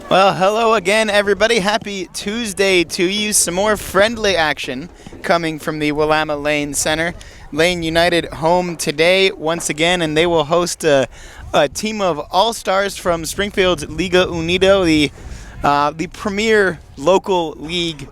Well, hello again, everybody. Happy Tuesday to you. Some more friendly action coming from the Willamalane Center. Lane United home today once again, and they will host a team of all-stars from Springfield's Liga Unida, the premier local league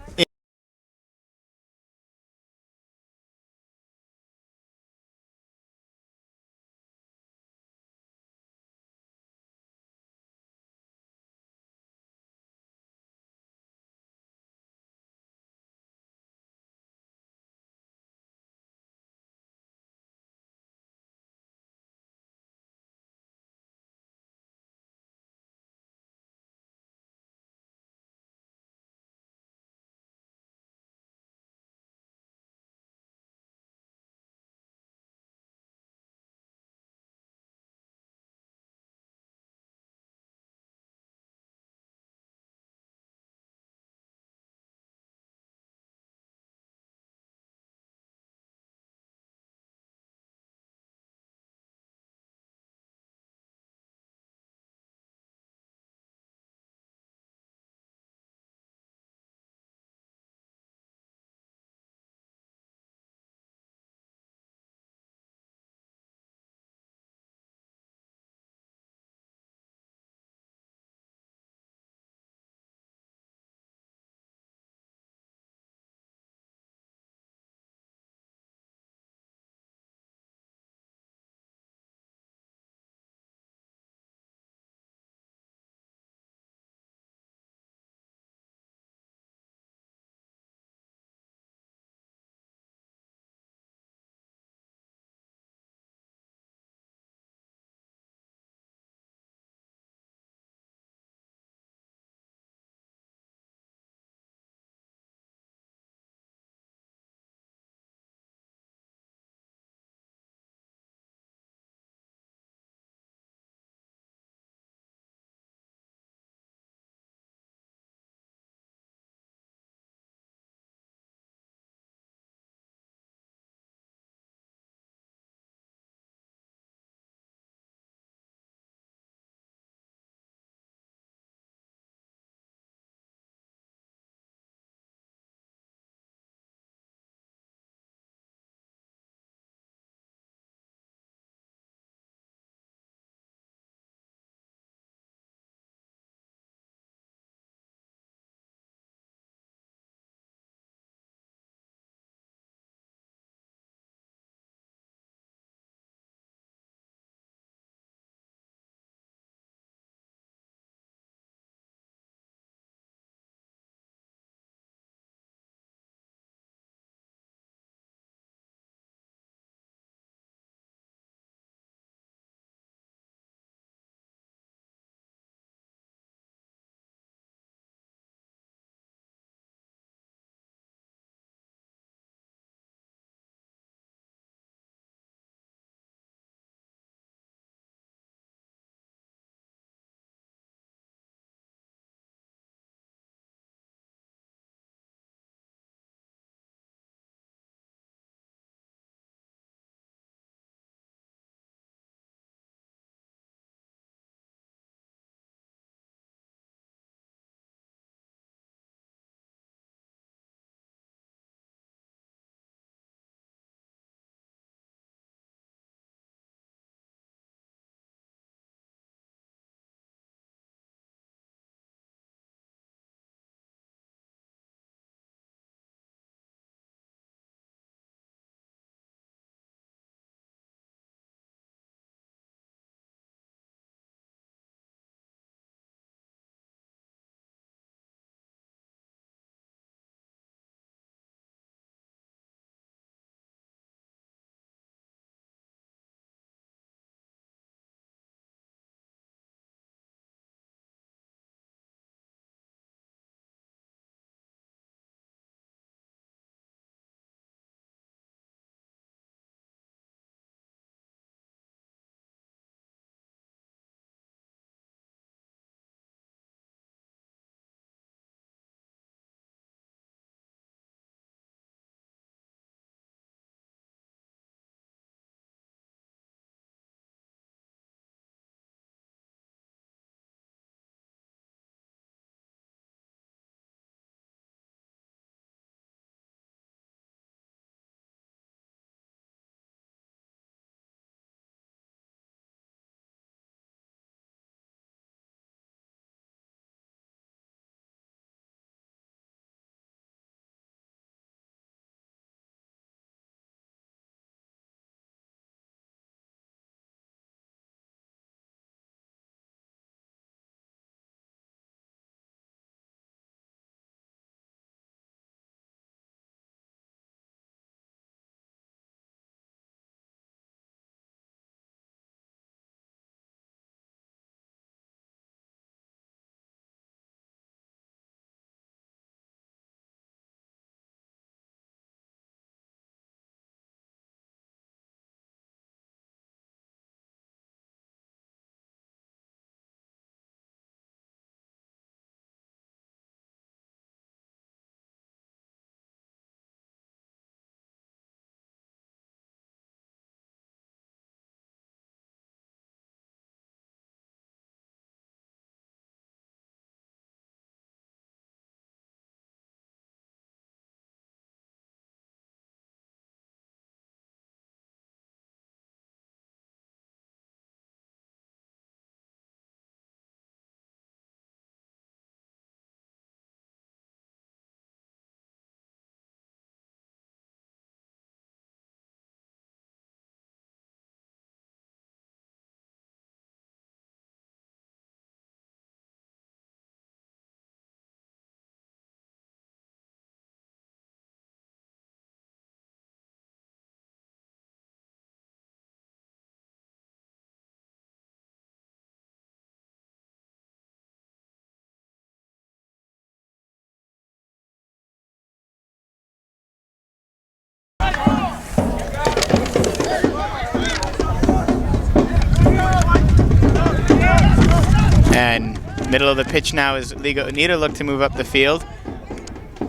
Middle of the pitch now as Liga Unida look to move up the field.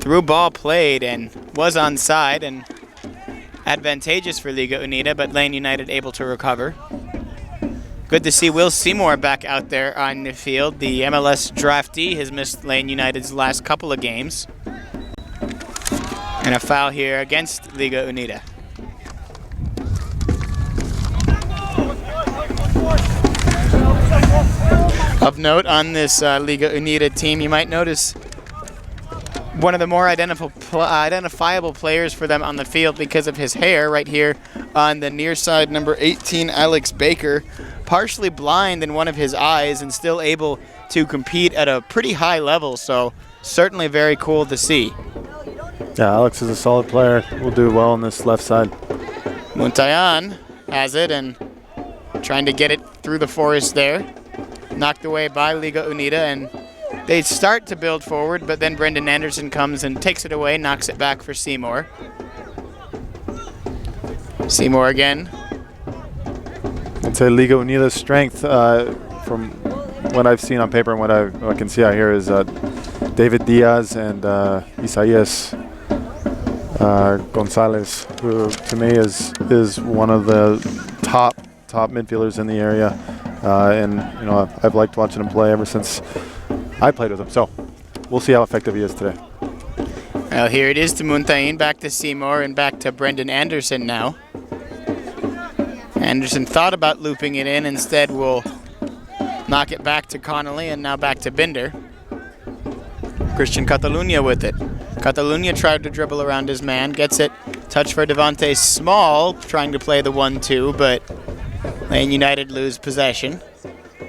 Through ball played and was onside and advantageous for Liga Unida, but Lane United able to recover. Good to see Will Seymour back out there on the field. The MLS draftee has missed Lane United's last couple of games. And a foul here against Liga Unida. Of note on this Liga Unida team, you might notice one of the more identifiable players for them on the field because of his hair right here on the near side, number 18, Alex Baker, partially blind in one of his eyes and still able to compete at a pretty high level, so certainly very cool to see. Yeah, Alex is a solid player. Will do well on this left side. Muntean has it and trying to get it through the forest there. Knocked away by Liga Unida, and they start to build forward, but then Brenden Anderson comes and takes it away, knocks it back for Seymour. Seymour again. I'd say Liga Unida's strength, from what I've seen on paper and what I can see out here, is David Diaz and Isaias Gonzalez, who to me is one of the top midfielders in the area. And you know, I've liked watching him play ever since I played with him. So we'll see how effective he is today. Well, here it is to Muntean, back to Seymour, and back to Brenden Anderson now. Anderson thought about looping it in. Instead, will knock it back to Connolly, and now back to Binder. Cristian Cataluña with it. Cataluña tried to dribble around his man, gets it. Touch for Devonte Small, trying to play the 1-2, but Lane United lose possession.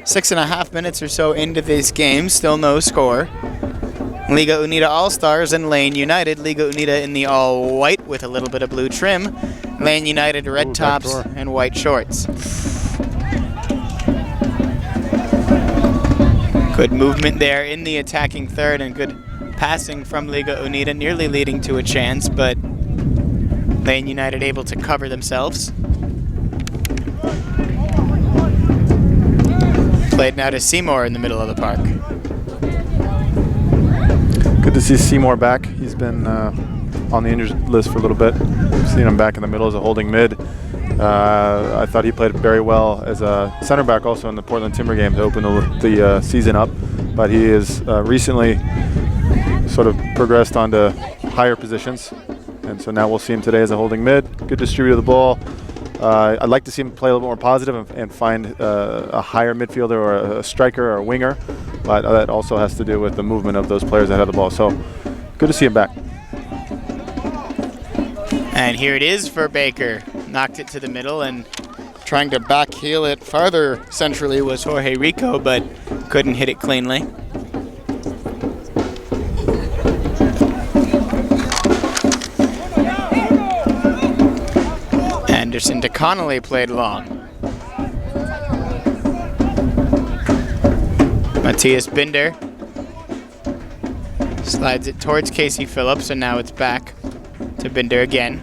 6.5 minutes or so into this game, still no score. Liga Unida All-Stars and Lane United. Liga Unida in the all-white with a little bit of blue trim. Lane United red tops and white shorts. Good movement there in the attacking third and good passing from Liga Unida, nearly leading to a chance, but Lane United able to cover themselves. Played now to Seymour in the middle of the park. Good to see Seymour back. He's been on the injured list for a little bit. Seen him back in the middle as a holding mid. I thought he played very well as a center back also in the Portland Timber game to open the season up. But he has recently sort of progressed onto higher positions. And so now we'll see him today as a holding mid. Good distributor of the ball. I'd like to see him play a little more positive and find a higher midfielder or a striker or a winger, but that also has to do with the movement of those players that have the ball. So good to see him back. And here it is for Baker. Knocked it to the middle, and trying to backheel it farther centrally was Jorge Rico, but couldn't hit it cleanly. Anderson to Connolly played long. Matthias Binder slides it towards Casey Phillips, and now it's back to Binder again.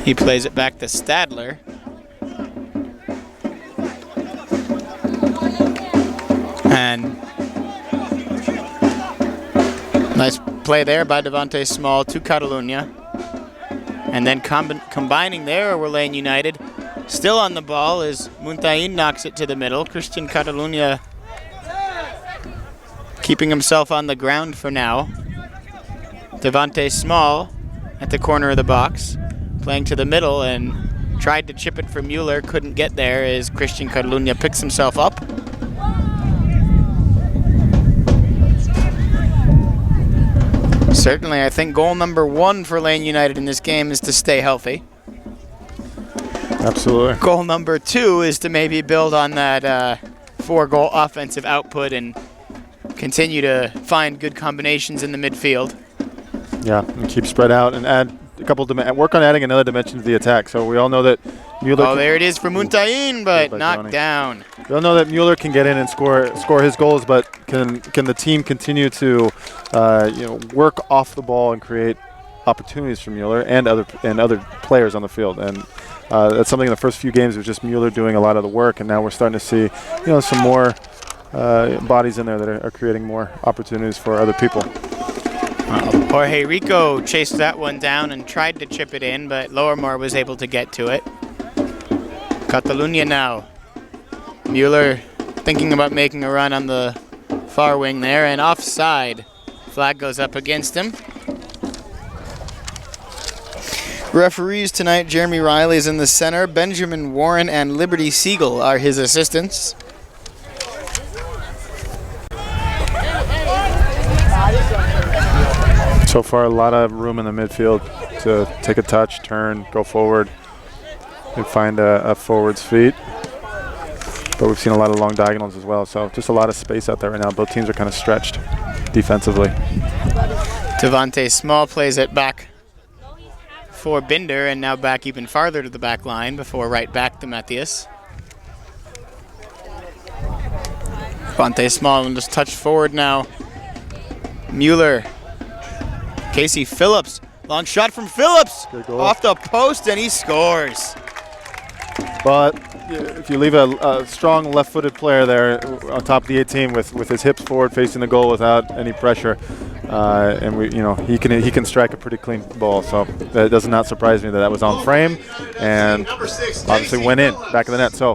He plays it back to Stadler. And nice play there by Devonte Small to Cataluña. And then combining there were Lane United. Still on the ball as Muntean knocks it to the middle. Cristian Cataluña keeping himself on the ground for now. Devonte Small at the corner of the box, playing to the middle and tried to chip it for Mueller. Couldn't get there as Cristian Cataluña picks himself up. Certainly, I think goal number 1 for Lane United in this game is to stay healthy. Absolutely. Goal number 2 is to maybe build on that 4-goal offensive output and continue to find good combinations in the midfield. Yeah, and keep spread out and add a couple work on adding another dimension to the attack. So we all know that Mueller. Oh, there it is for Muntean, but knocked down. We all know that Mueller can get in and score his goals, but can the team continue to work off the ball and create opportunities for Mueller and other players on the field? And That's something in the first few games was just Mueller doing a lot of the work, and now we're starting to see, some more bodies in there that are creating more opportunities for other people. Jorge Rico chased that one down and tried to chip it in, but Lowermore was able to get to it. Cataluña now. Mueller thinking about making a run on the far wing there, and offside. Flag goes up against him. Referees tonight, Jeremy Riley is in the center. Benjamin Warren and Liberty Siegel are his assistants. So far, a lot of room in the midfield to take a touch, turn, go forward, and find a forward's feet. But we've seen a lot of long diagonals as well, so just a lot of space out there right now. Both teams are kind of stretched defensively. Devonte Small plays it back for Binder, and now back even farther to the back line before right back to Matthias. Devonte Small and just touch forward now. Mueller. Casey Phillips. Long shot from Phillips. Off the post, and he scores. But if you leave a strong left-footed player there on top of the 18 with his hips forward facing the goal without any pressure, and he can strike a pretty clean ball. So that does not surprise me that was on frame, and obviously went in back of the net. So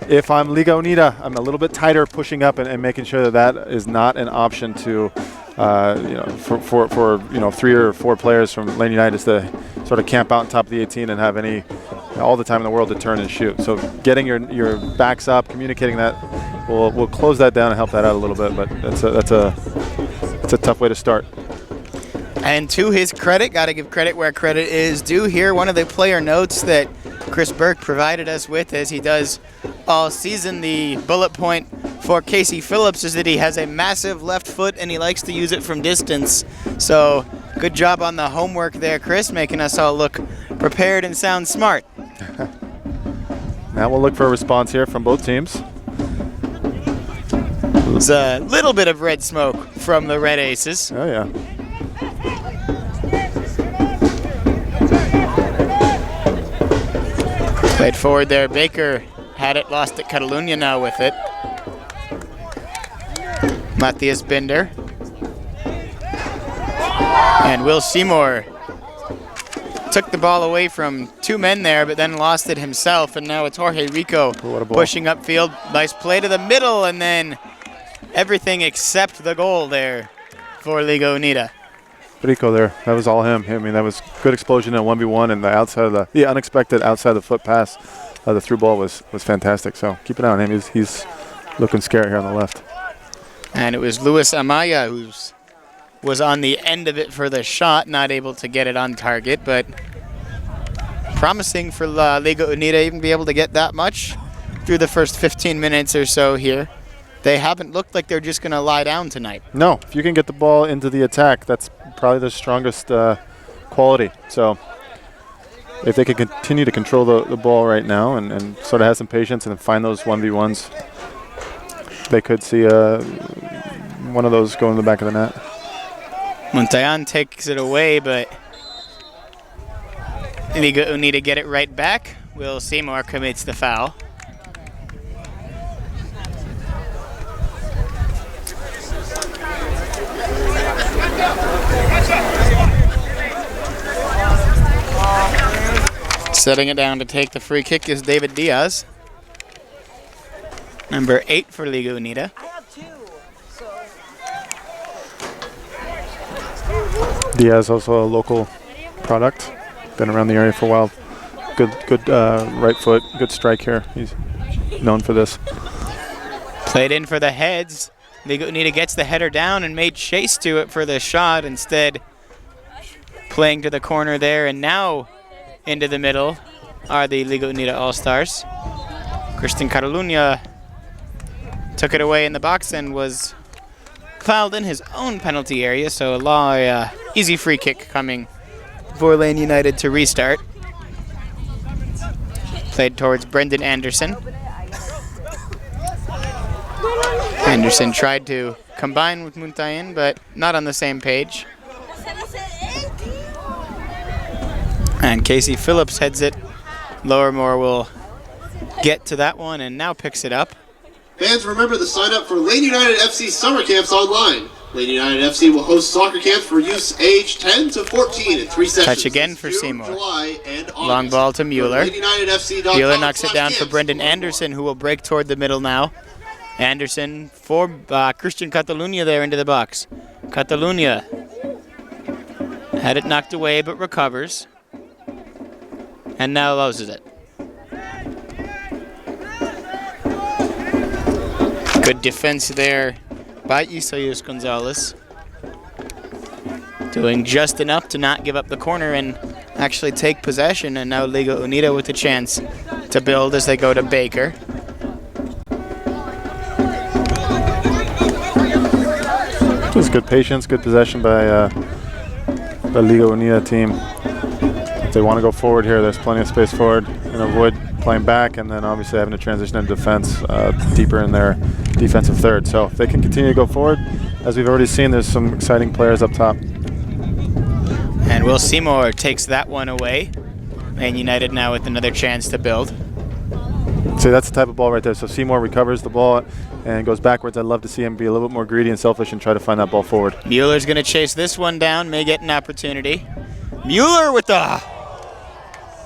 if I'm Liga Unida, I'm a little bit tighter pushing up and making sure that is not an option to. For 3 or 4 players from Lane United to sort of camp out on top of the 18 and have all the time in the world to turn and shoot. So getting your backs up, communicating that, will close that down and help that out a little bit. But that's a tough way to start. And to his credit, got to give credit where credit is due here. One of the player notes that Chris Burke provided us with, as he does all season, the bullet point for Casey Phillips is that he has a massive left foot and he likes to use it from distance. So good job on the homework there, Chris, making us all look prepared and sound smart. Now we'll look for a response here from both teams. There's a little bit of red smoke from the Red Aces. Oh, yeah. Played forward there. Baker had it, lost it. Cataluña now with it. Matthias Binder. And Will Seymour took the ball away from 2 men there, but then lost it himself. And now it's Jorge Rico pushing upfield. Nice play to the middle, and then everything except the goal there for Liga Unida. Rico there, that was all him. I mean, that was good explosion in 1v1, and the unexpected outside the foot pass, the through ball was fantastic. So keep an eye on him. He's looking scary here on the left. And it was Luis Amaya who was on the end of it for the shot, not able to get it on target, but promising for Liga Unida even be able to get that much through the first 15 minutes or so here. They haven't looked like they're just going to lie down tonight. No, if you can get the ball into the attack, that's probably the strongest quality. So if they can continue to control the ball right now and sort of have some patience and find those 1v1s, they could see one of those go in the back of the net. Muntean takes it away, but Liga Unida get it right back. Will Seymour commits the foul. Setting it down to take the free kick is David Diaz. Number 8 for Liga Unida. I have 2. Diaz also a local product. Been around the area for a while. Good right foot, good strike here. He's known for this. Played in for the heads. Liga Unida gets the header down and made chase to it for the shot. Instead, playing to the corner there, and now into the middle are the Liga Unida All-Stars. Cristian Cataluña took it away in the box and was fouled in his own penalty area, so a easy free kick coming for Lane United to restart. Played towards Brenden Anderson. Anderson tried to combine with Muntean, but not on the same page. And Casey Phillips heads it Lowermore will get to that one and now picks it up. Fans, remember to sign up for Lane United FC summer camps online. Lane United FC will host soccer camps for youths age 10 to 14 in 3 sessions. Touch again for June, Seymour. July, and August. Long ball to Mueller. Mueller knocks it down for camps. Brenden Anderson, who will break toward the middle now. Anderson for Cristian Cataluña there into the box. Cataluña had it knocked away but recovers. And now loses it. Good defense there by Isaias Gonzalez. Doing just enough to not give up the corner and actually take possession. And now Liga Unida with a chance to build as they go to Baker. Just good patience, good possession by the Liga Unida team. If they want to go forward here, there's plenty of space forward and avoid playing back, and then obviously having to transition into defense deeper in their defensive third. So if they can continue to go forward, as we've already seen, there's some exciting players up top. And Will Seymour takes that one away. Man United now with another chance to build. See, that's the type of ball right there. So Seymour recovers the ball and goes backwards. I'd love to see him be a little bit more greedy and selfish and try to find that ball forward. Mueller's going to chase this one down, may get an opportunity. Mueller with a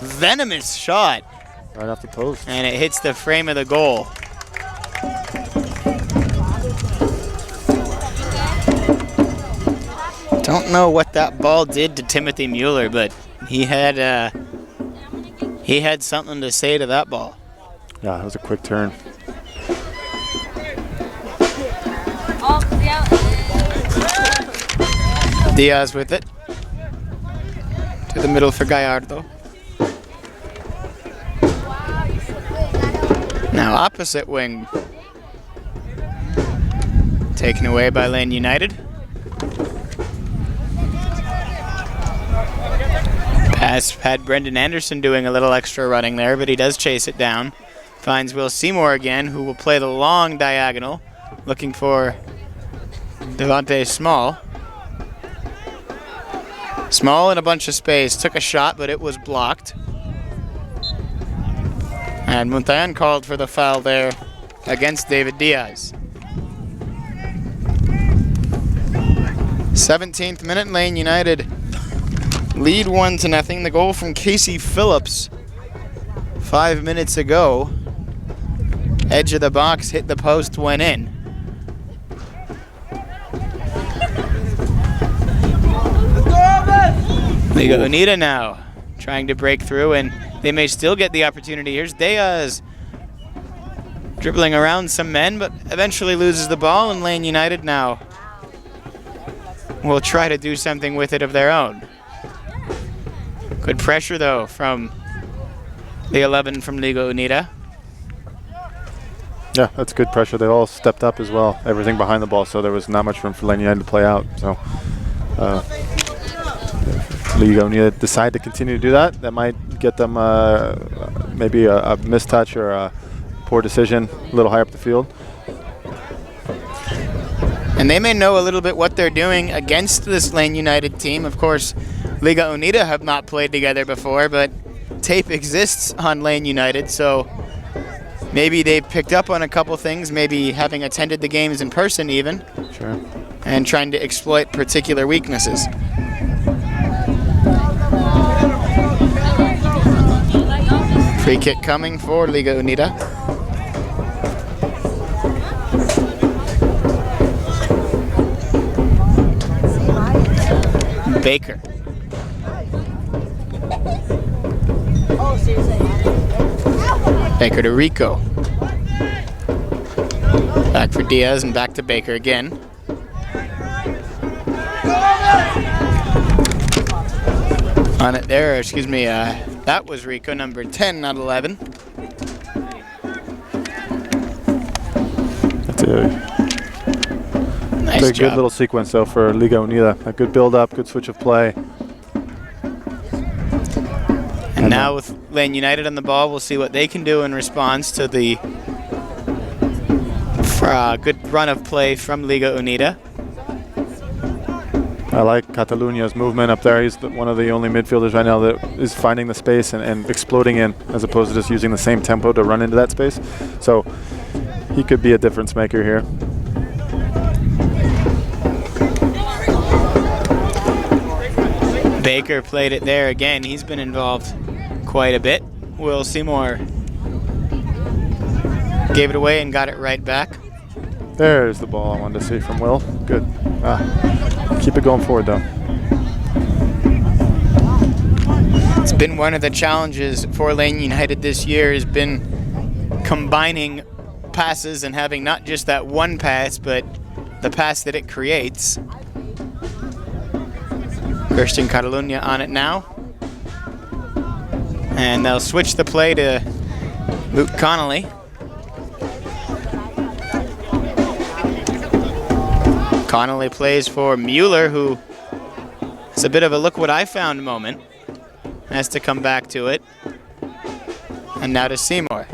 venomous shot. Right off the post. And it hits the frame of the goal. Don't know what that ball did to Timothy Mueller, but he had something to say to that ball. Yeah, that was a quick turn. Diaz with it. To the middle for Gallardo. Now opposite wing. Taken away by Lane United. Pass had Brenden Anderson doing a little extra running there, but he does chase it down. Finds Will Seymour again, who will play the long diagonal, looking for Devonte Small. Small in a bunch of space, took a shot, but it was blocked. And Muntean called for the foul there against David Diaz. 17th minute, Lane United lead 1-0. The goal from Casey Phillips 5 minutes ago. Edge of the box, hit the post, went in. Liga Unida now trying to break through, and they may still get the opportunity. Here's Diaz dribbling around some men, but eventually loses the ball, and Lane United now will try to do something with it of their own. Good pressure, though, from the 11 from Liga Unida. Yeah, that's good pressure. They all stepped up as well, everything behind the ball, so there was not much room for Lane United to play out. So Liga Unida decide to continue to do that. That might get them maybe a mistouch or a poor decision a little higher up the field. And they may know a little bit what they're doing against this Lane United team. Of course, Liga Unida have not played together before, but tape exists on Lane United, so maybe they've picked up on a couple things, maybe having attended the games in person even. Sure. And trying to exploit particular weaknesses. Free kick coming for Liga Unida. Baker. Baker to Rico. Back for Diaz and back to Baker again. On it there, excuse me, that was Rico, number 10, not 11. That's a Nice job. good little sequence, though, for Liga Unida. A good build-up, good switch of play. And now with Lane United on the ball, we'll see what they can do in response to the good run of play from Liga Unida. I like Cataluña's movement up there. He's one of the only midfielders right now that is finding the space and exploding in, as opposed to just using the same tempo to run into that space. So he could be a difference maker here. Baker played it there again. He's been involved quite a bit. Will Seymour gave it away and got it right back. There's the ball I wanted to see from Will. Good. Keep it going forward, though. It's been one of the challenges for Lane United this year, has been combining passes and having not just that one pass, but the pass that it creates. Cristian Cataluña on it now. And they'll switch the play to Luke Connolly. Connolly plays for Mueller, who is a bit of a look what I found moment. Has to come back to it. And now to Seymour.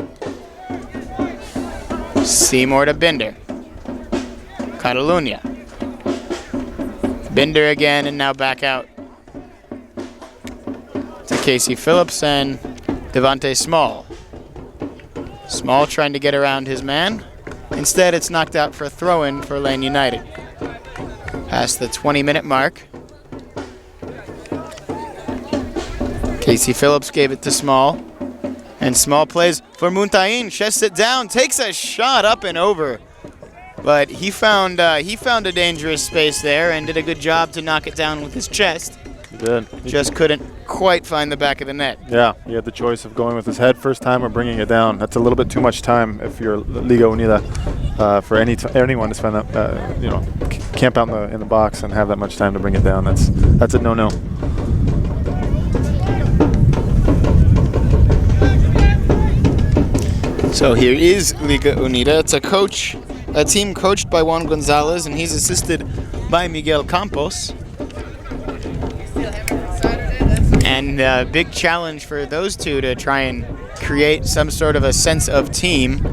Seymour to Binder. Cataluña. Binder again, and now back out to Casey Phillips and Devonte Small. Small trying to get around his man. Instead, it's knocked out for a throw-in for Lane United. Past the 20-minute mark. Casey Phillips gave it to Small. And Small plays for Muntean, chests it down, takes a shot up and over. But he found a dangerous space there and did a good job to knock it down with his chest. He did. Just couldn't quite find the back of the net. Yeah, he had the choice of going with his head first time or bringing it down. That's a little bit too much time if you're Liga Unida for anyone to spend that, camp out in the box and have that much time to bring it down. That's a no-no. So here is Liga Unida. It's a team coached by Juan Gonzalez, and he's assisted by Miguel Campos. And a big challenge for those two to try and create some sort of a sense of team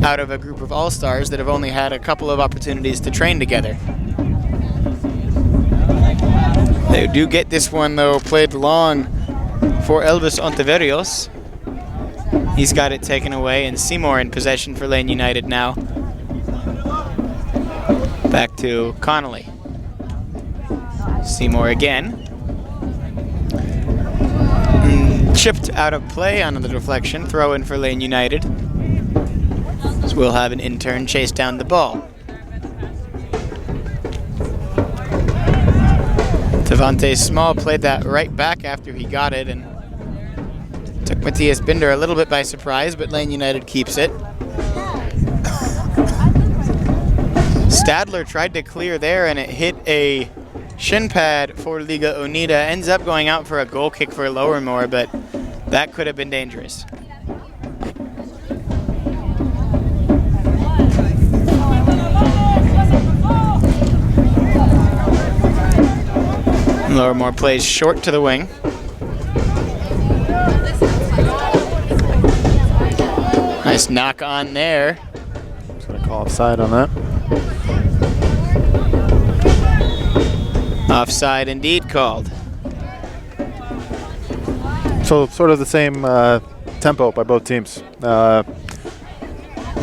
out of a group of all-stars that have only had a couple of opportunities to train together. They do get this one, though, played long for Elvis Ontiveros. He's got it taken away, and Seymour in possession for Lane United now. Back to Connolly. Seymour again. Chipped out of play on the deflection. Throw in for Lane United. So we'll have an intern chase down the ball. Devonte Small played that right back after he got it and took Matthias Binder a little bit by surprise, but Lane United keeps it. Stadler tried to clear there and it hit a shin pad for Liga Unida. Ends up going out for a goal kick for Lowermore, but that could have been dangerous. Lowermore plays short to the wing. Nice knock on there. Just gonna call offside on that. Offside indeed called. So sort of the same tempo by both teams.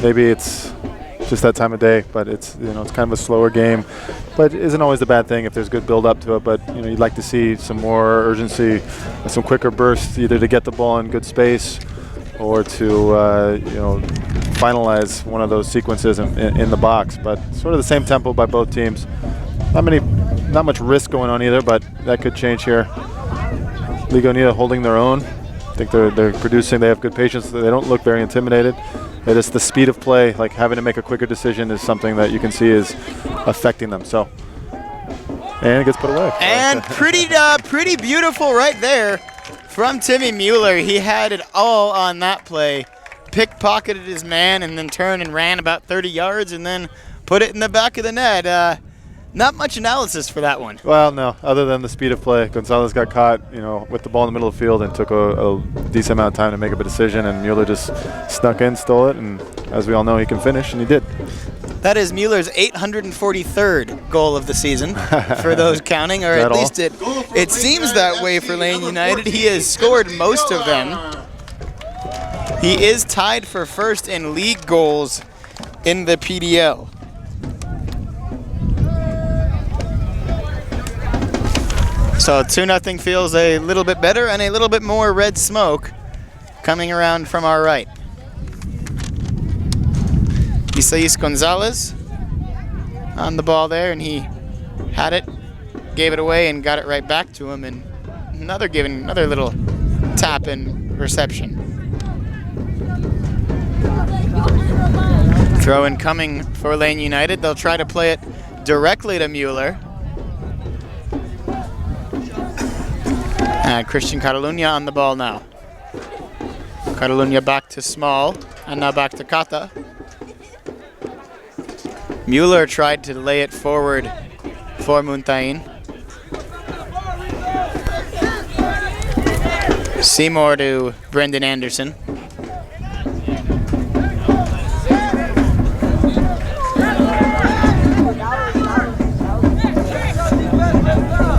Maybe it's just that time of day, but it's it's kind of a slower game, but it isn't always a bad thing if there's good build up to it. But you'd like to see some more urgency, some quicker bursts, either to get the ball in good space or to finalize one of those sequences in the box. But sort of the same tempo by both teams. Not much risk going on either, but that could change here. Liga Unida holding their own. I think they're producing. They have good patience. They don't look very intimidated. It is the speed of play, like having to make a quicker decision, is something that you can see is affecting them. So, and it gets put away. And pretty beautiful right there from Timmy Mueller. He had it all on that play. Pickpocketed his man and then turned and ran about 30 yards and then put it in the back of the net. Not much analysis for that one. Well, no, other than the speed of play. Gonzalez got caught, with the ball in the middle of the field and took a decent amount of time to make up a decision, and Mueller just snuck in, stole it, and as we all know, he can finish, and he did. That is Mueller's 843rd goal of the season, for those counting, or at least it seems that way for Lane United. He has scored most of them. He is tied for first in league goals in the PDL. So 2-0 feels a little bit better, and a little bit more red smoke coming around from our right. Isais Gonzalez on the ball there, and he had it, gave it away, and got it right back to him, and another little tap and reception. Throw in coming for Lane United. They'll try to play it directly to Mueller. And Cristian Cataluña on the ball now. Cataluña back to Small, and now back to Cata. Mueller tried to lay it forward for Muntean. Seymour to Brenden Anderson.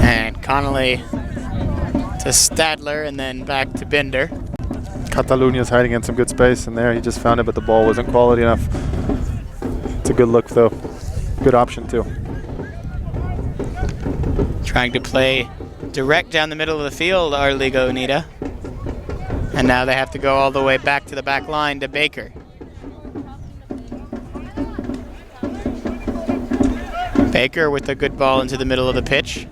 And Connolly to Stadler, and then back to Bender. Cataluña's hiding in some good space in there. He just found it, but the ball wasn't quality enough. It's a good look, though. Good option, too. Trying to play direct down the middle of the field, our Liga Unida. And now they have to go all the way back to the back line to Baker. Baker with a good ball into the middle of the pitch,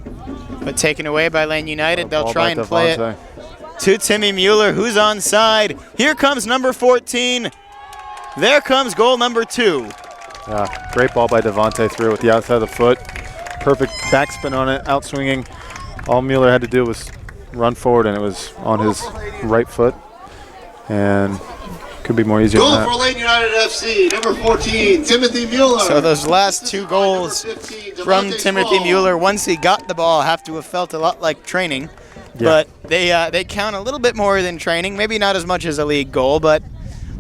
but taken away by Lane United. They'll try and play it to Timmy Mueller, who's onside. Here comes number 14. There comes goal number 2. Yeah, great ball by Devonte through with the outside of the foot. Perfect backspin on it, outswinging. All Mueller had to do was run forward, and it was on his right foot. And could be more easier than that. Goal for Lane United FC, number 14, Timothy Mueller. So those last 2 goals from Timothy Mueller, once he got the ball, have to have felt a lot like training. Yeah. But they count a little bit more than training, maybe not as much as a league goal, but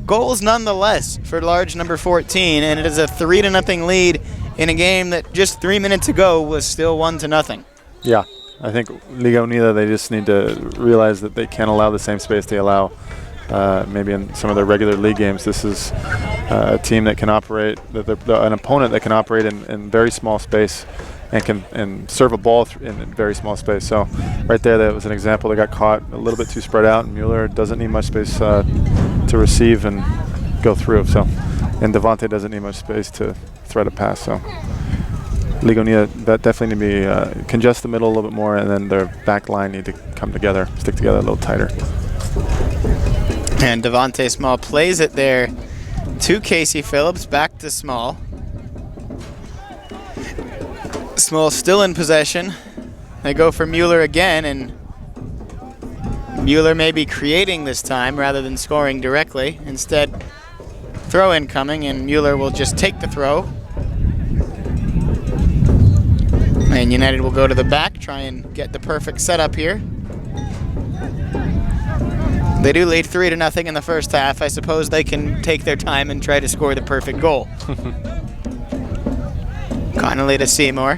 goals nonetheless for large number 14, and it is a 3-0 lead in a game that just 3 minutes ago was still 1-0. Yeah, I think Liga Unida, they just need to realize that they can't allow the same space they allow maybe in some of their regular league games. This is a team that can operate, an opponent that can operate in very small space and serve a ball in very small space. So right there, that was an example. They got caught a little bit too spread out, and Mueller doesn't need much space to receive and go through. So, and Devonte doesn't need much space to thread a pass. So Liga Unida, that definitely need to be congest the middle a little bit more, and then their back line need to come together, stick together a little tighter. And Devonte Small plays it there to Casey Phillips, back to Small. Small still in possession. They go for Mueller again, and Mueller may be creating this time rather than scoring directly. Instead, throw incoming, and Mueller will just take the throw. And United will go to the back, try and get the perfect setup here. They do lead 3-0 in the first half. I suppose they can take their time and try to score the perfect goal. Connolly to Seymour.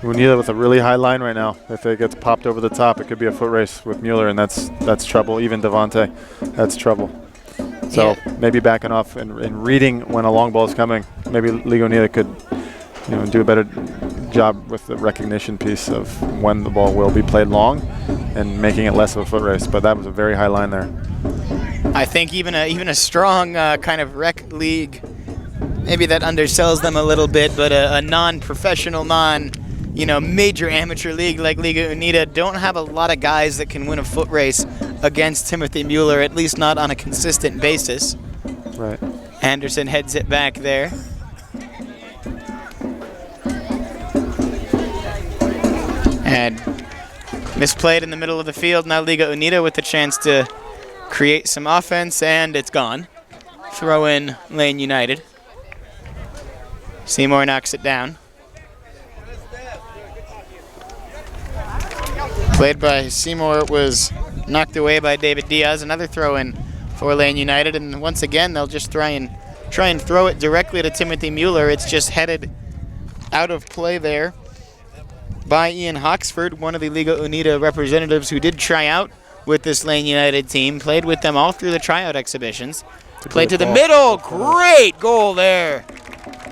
Unida with a really high line right now. If it gets popped over the top, it could be a foot race with Mueller, and that's trouble. Even Devonte, that's trouble. So maybe backing off and reading when a long ball is coming. Maybe Liga Unida could, do a better job with the recognition piece of when the ball will be played long and making it less of a foot race. But that was a very high line there. I think even a strong kind of rec league, maybe that undersells them a little bit, but a non-professional, major amateur league like Liga Unida don't have a lot of guys that can win a foot race against Timothy Mueller, at least not on a consistent basis. Right. Anderson heads it back there. And misplayed in the middle of the field. Now Liga Unida with the chance to create some offense, and it's gone. Throw in Lane United. Seymour knocks it down. Played by Seymour, it was knocked away by David Diaz. Another throw in for Lane United, and once again they'll just try and try and throw it directly to Timothy Mueller. It's just headed out of play there by Ian Hoxford, one of the Liga Unida representatives who did try out with this Lane United team, played with them all through the tryout exhibitions. Played to the middle, great goal there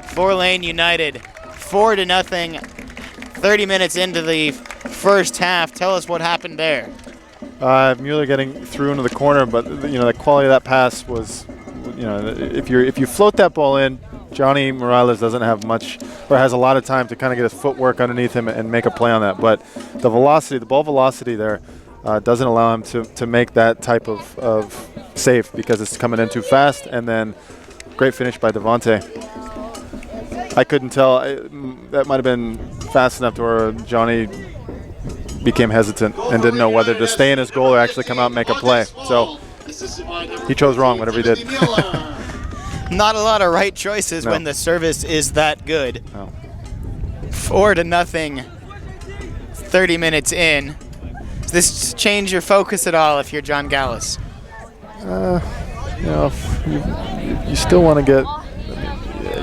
for Lane United. 4-0, 30 minutes into the first half. Tell us what happened there. Mueller getting through into the corner, but the quality of that pass was, if you float that ball in, Johnny Morales doesn't have much, or has a lot of time to kind of get his footwork underneath him and make a play on that. But the velocity, the ball velocity there, doesn't allow him to make that type of save because it's coming in too fast. And then great finish by Devonte. I couldn't tell. That might have been fast enough to where Johnny became hesitant and didn't know whether to stay in his goal or actually come out and make a play. So he chose wrong, whatever he did. Not a lot of right choices No. when the service is that good. No. 4-0, 30 minutes in. Does this change your focus at all if you're John Gallus? You still want to get.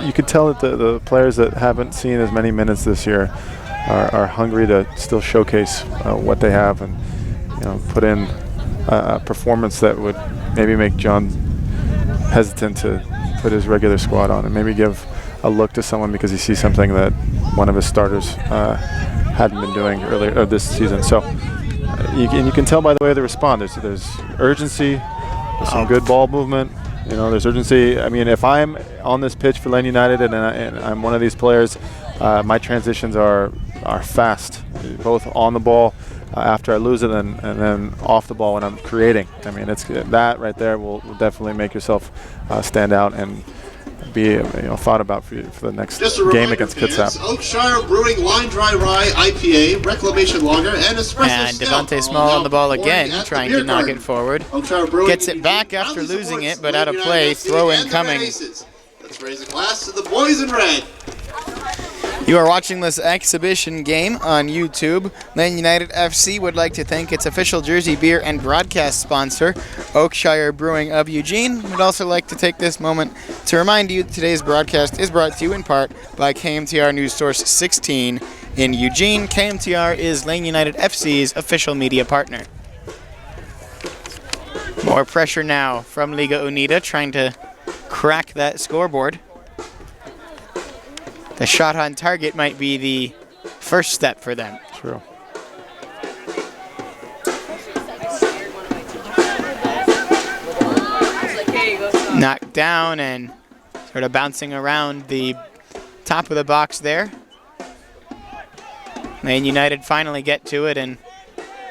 You could tell that the players that haven't seen as many minutes this year are hungry to still showcase what they have and put in a performance that would maybe make John hesitant to put his regular squad on and maybe give a look to someone because he sees something that one of his starters hadn't been doing earlier this season. So you can tell by the way they respond. There's urgency, there's some good ball movement. There's urgency. I mean, if I'm on this pitch for Lane United and I'm one of these players, my transitions are fast, both on the ball after I lose it and then off the ball when I'm creating. I mean, it's that right there will definitely make yourself stand out and be thought about for the next game against Kitsap. Oakshire Brewing Line Dry Rye IPA, Reclamation Lager, and Espresso And Devonte Small on the ball again, trying to knock it forward. Gets it back after losing it, but out of play. Throw in coming. Let's raise a glass to the boys in red. You are watching this exhibition game on YouTube. Lane United FC would like to thank its official jersey, beer, and broadcast sponsor, Oakshire Brewing of Eugene. We'd also like to take this moment to remind you that today's broadcast is brought to you in part by KMTR News Source 16 in Eugene. KMTR is Lane United FC's official media partner. More pressure now from Liga Unida, trying to crack that scoreboard. The shot on target might be the first step for them. True. Knocked down and sort of bouncing around the top of the box there. Lane United finally get to it and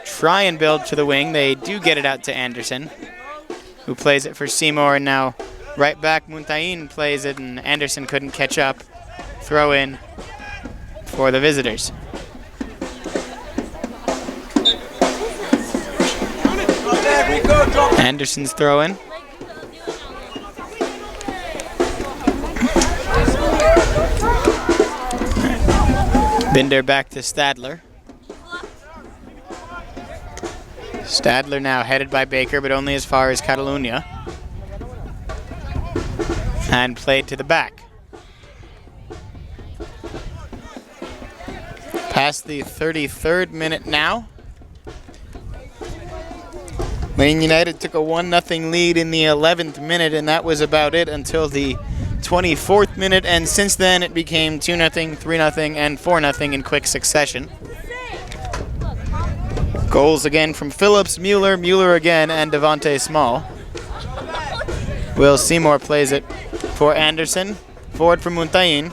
try and build to the wing. They do get it out to Anderson, who plays it for Seymour, and now right back Muntean plays it, and Anderson couldn't catch up. Throw in for the visitors. Anderson's throw in. Binder back to Stadler. Stadler now headed by Baker, but only as far as Cataluña. And played to the back. Past the 33rd minute now. Lane United took a 1-0 lead in the 11th minute, and that was about it until the 24th minute, and since then it became 2-0, 3-0, and 4-0 in quick succession. Goals again from Phillips, Mueller again, and Devonte Small. Will Seymour plays it for Anderson. Forward for Muntean.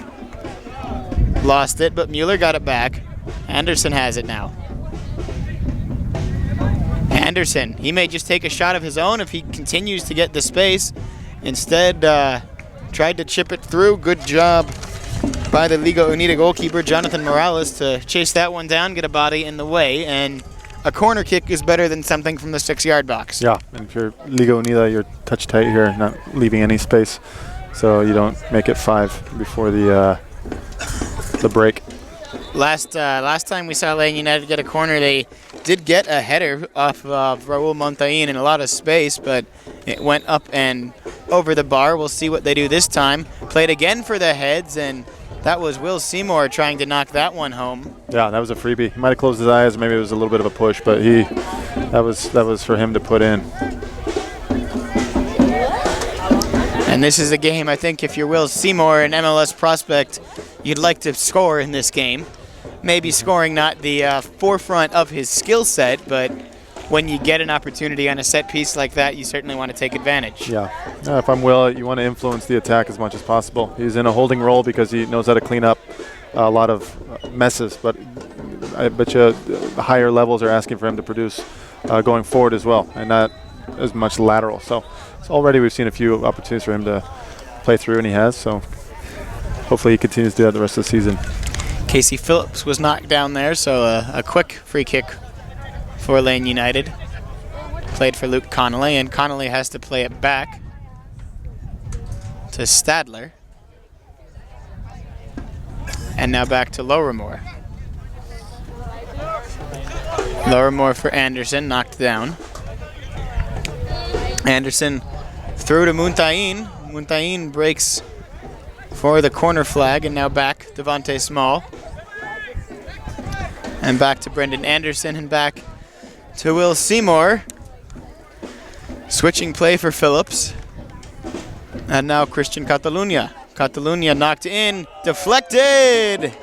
Lost it, but Mueller got it back. Anderson has it now. Anderson, he may just take a shot of his own if he continues to get the space. Instead, tried to chip it through. Good job by the Liga Unida goalkeeper, Jonathan Morales, to chase that one down, get a body in the way, and a corner kick is better than something from the 6-yard box. Yeah, and if you're Liga Unida, you're touch tight here, not leaving any space, so you don't make it 5 before the break. Last time we saw Lane United get a corner, they did get a header off of Raul Muntean in a lot of space, but it went up and over the bar. We'll see what they do this time. Played again for the heads, and that was Will Seymour trying to knock that one home. Yeah, that was a freebie. He might have closed his eyes. Maybe it was a little bit of a push, but that was for him to put in. And this is a game, I think, if you're Will Seymour, an MLS prospect, you'd like to score in this game. Maybe scoring not the forefront of his skill set, but when you get an opportunity on a set piece like that, you certainly want to take advantage. Yeah. If I'm Will, you want to influence the attack as much as possible. He's in a holding role because he knows how to clean up a lot of messes, but I bet you higher levels are asking for him to produce going forward as well, and not as much lateral. So already we've seen a few opportunities for him to play through, and he has. So hopefully he continues to do that the rest of the season. Casey Phillips was knocked down there, so a quick free kick for Lane United. Played for Luke Connolly, and Connolly has to play it back to Stadler. And now back to Lowermore. Lowermore for Anderson, knocked down. Anderson through to Muntean. Muntean breaks for the corner flag, and now back Devonte Small. And back to Brenden Anderson, and back to Will Seymour. Switching play for Phillips. And now Cristian Cataluña. Cataluña knocked in, deflected!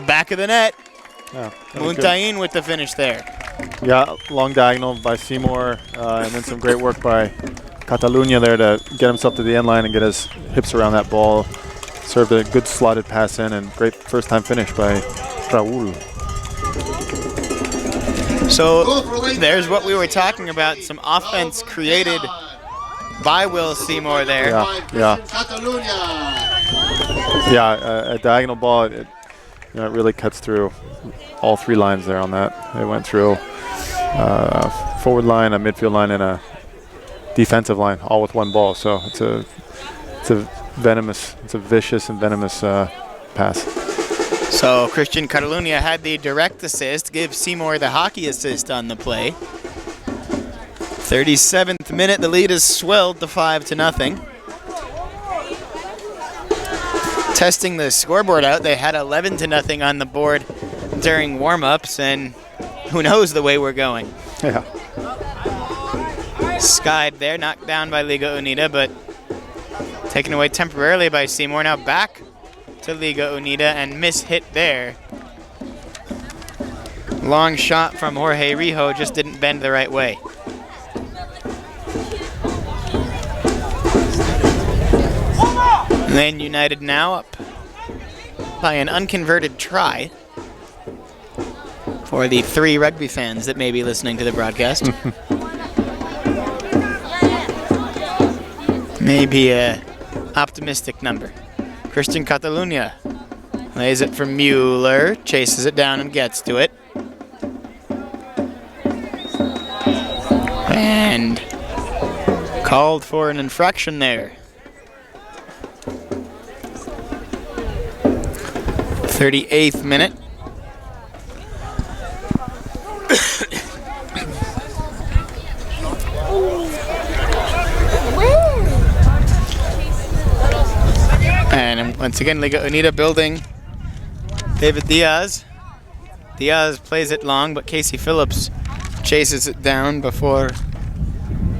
Back of the net. Yeah, Muntean with the finish there. Yeah, long diagonal by Seymour, and then some great work by Cataluña there to get himself to the end line and get his hips around that ball. Served a good slotted pass in, and great first-time finish by Raul. So there's what we were talking about, some offense created by Will Seymour there. A diagonal ball, it really cuts through all three lines there on that. It went through forward line, a midfield line, and a defensive line, all with one ball. So it's a vicious and venomous pass. So Cristian Cataluña had the direct assist, give Seymour the hockey assist on the play. 37th minute, the lead is swelled to 5-0. Testing the scoreboard out, they had 11-0 on the board during warm-ups, and who knows the way we're going. Yeah. Skied there, knocked down by Liga Unida, but taken away temporarily by Seymour. Now back to Liga Unida, and miss-hit there. Long shot from Jorge Rijo, just didn't bend the right way. Lane United now up by an unconverted try for the 3 rugby fans that may be listening to the broadcast. Maybe a optimistic number. Cristian Cataluña lays it for Mueller, chases it down and gets to it. And called for an infraction there. 38th minute. And once again, Liga Unida building. David Diaz. Diaz plays it long, but Casey Phillips chases it down before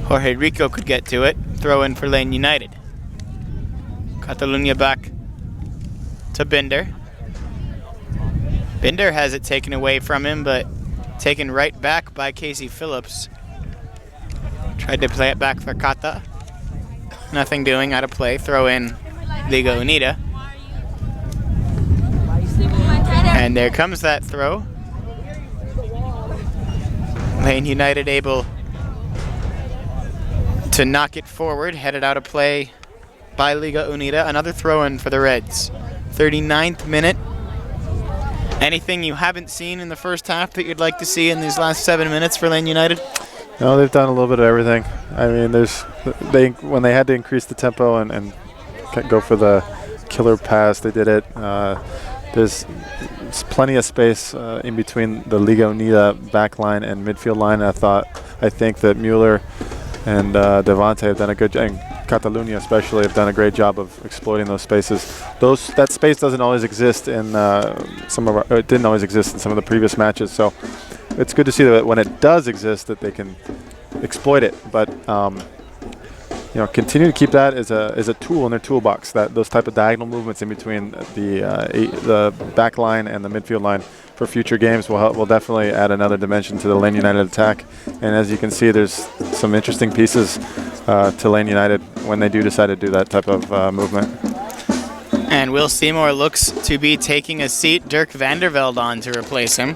Jorge Rico could get to it. Throw in for Lane United. Cataluña back to Binder. Binder has it taken away from him, but taken right back by Casey Phillips. Tried to play it back for Cata. Nothing doing, out of play. Throw in Liga Unida. And there comes that throw. Lane United able to knock it forward, headed out of play by Liga Unida. Another throw-in for the Reds. 39th minute. Anything you haven't seen in the first half that you'd like to see in these last 7 minutes for Lane United? No, they've done a little bit of everything. I mean, when they had to increase the tempo and go for the killer pass, they did it. There's plenty of space in between the Liga Unida back line and midfield line. I think that Mueller and Devonte have done a good job. Cataluña especially have done a great job of exploiting those spaces. That space doesn't always exist in it didn't always exist in some of the previous matches. So it's good to see that when it does exist, that they can exploit it. But continue to keep that as a tool in their toolbox. Those type of diagonal movements in between the back line and the midfield line for future games will definitely add another dimension to the Lane United attack. And as you can see, there's some interesting pieces to Lane United when they do decide to do that type of movement. And Will Seymour looks to be taking a seat. Dirk van der Velde on to replace him.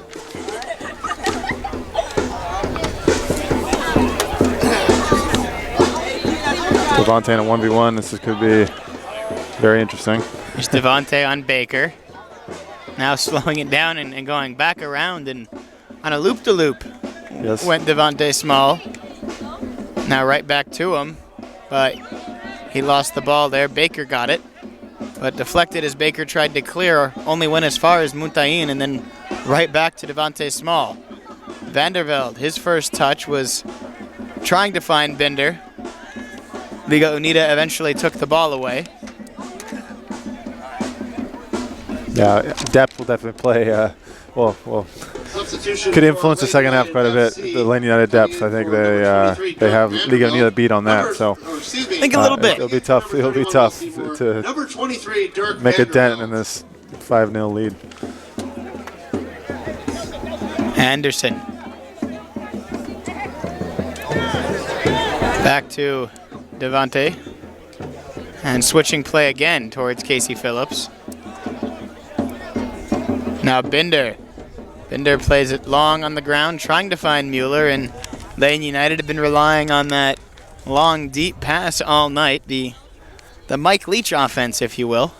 Devonte in a 1v1. This could be very interesting. There's Devonte on Baker. Now slowing it down and going back around and on a loop-de-loop. Yes. Went Devonte Small. Now right back to him, but he lost the ball there. Baker got it, but deflected as Baker tried to clear. Only went as far as Muntean and then right back to Devonte Small. Van der Velde, his first touch was trying to find Binder. Liga Unida eventually took the ball away. Yeah, depth will definitely play. Could influence the second half quite a bit. The Lane United depth, I think they have Liga Unida beat on that. So I think a little bit. It'll be tough. It'll be tough to make a dent in this 5-0 lead. Anderson. Back to Devonte. And switching play again towards Casey Phillips. Now Binder. Binder plays it long on the ground, trying to find Mueller, and Lane United have been relying on that long, deep pass all night. The Mike Leach offense, if you will.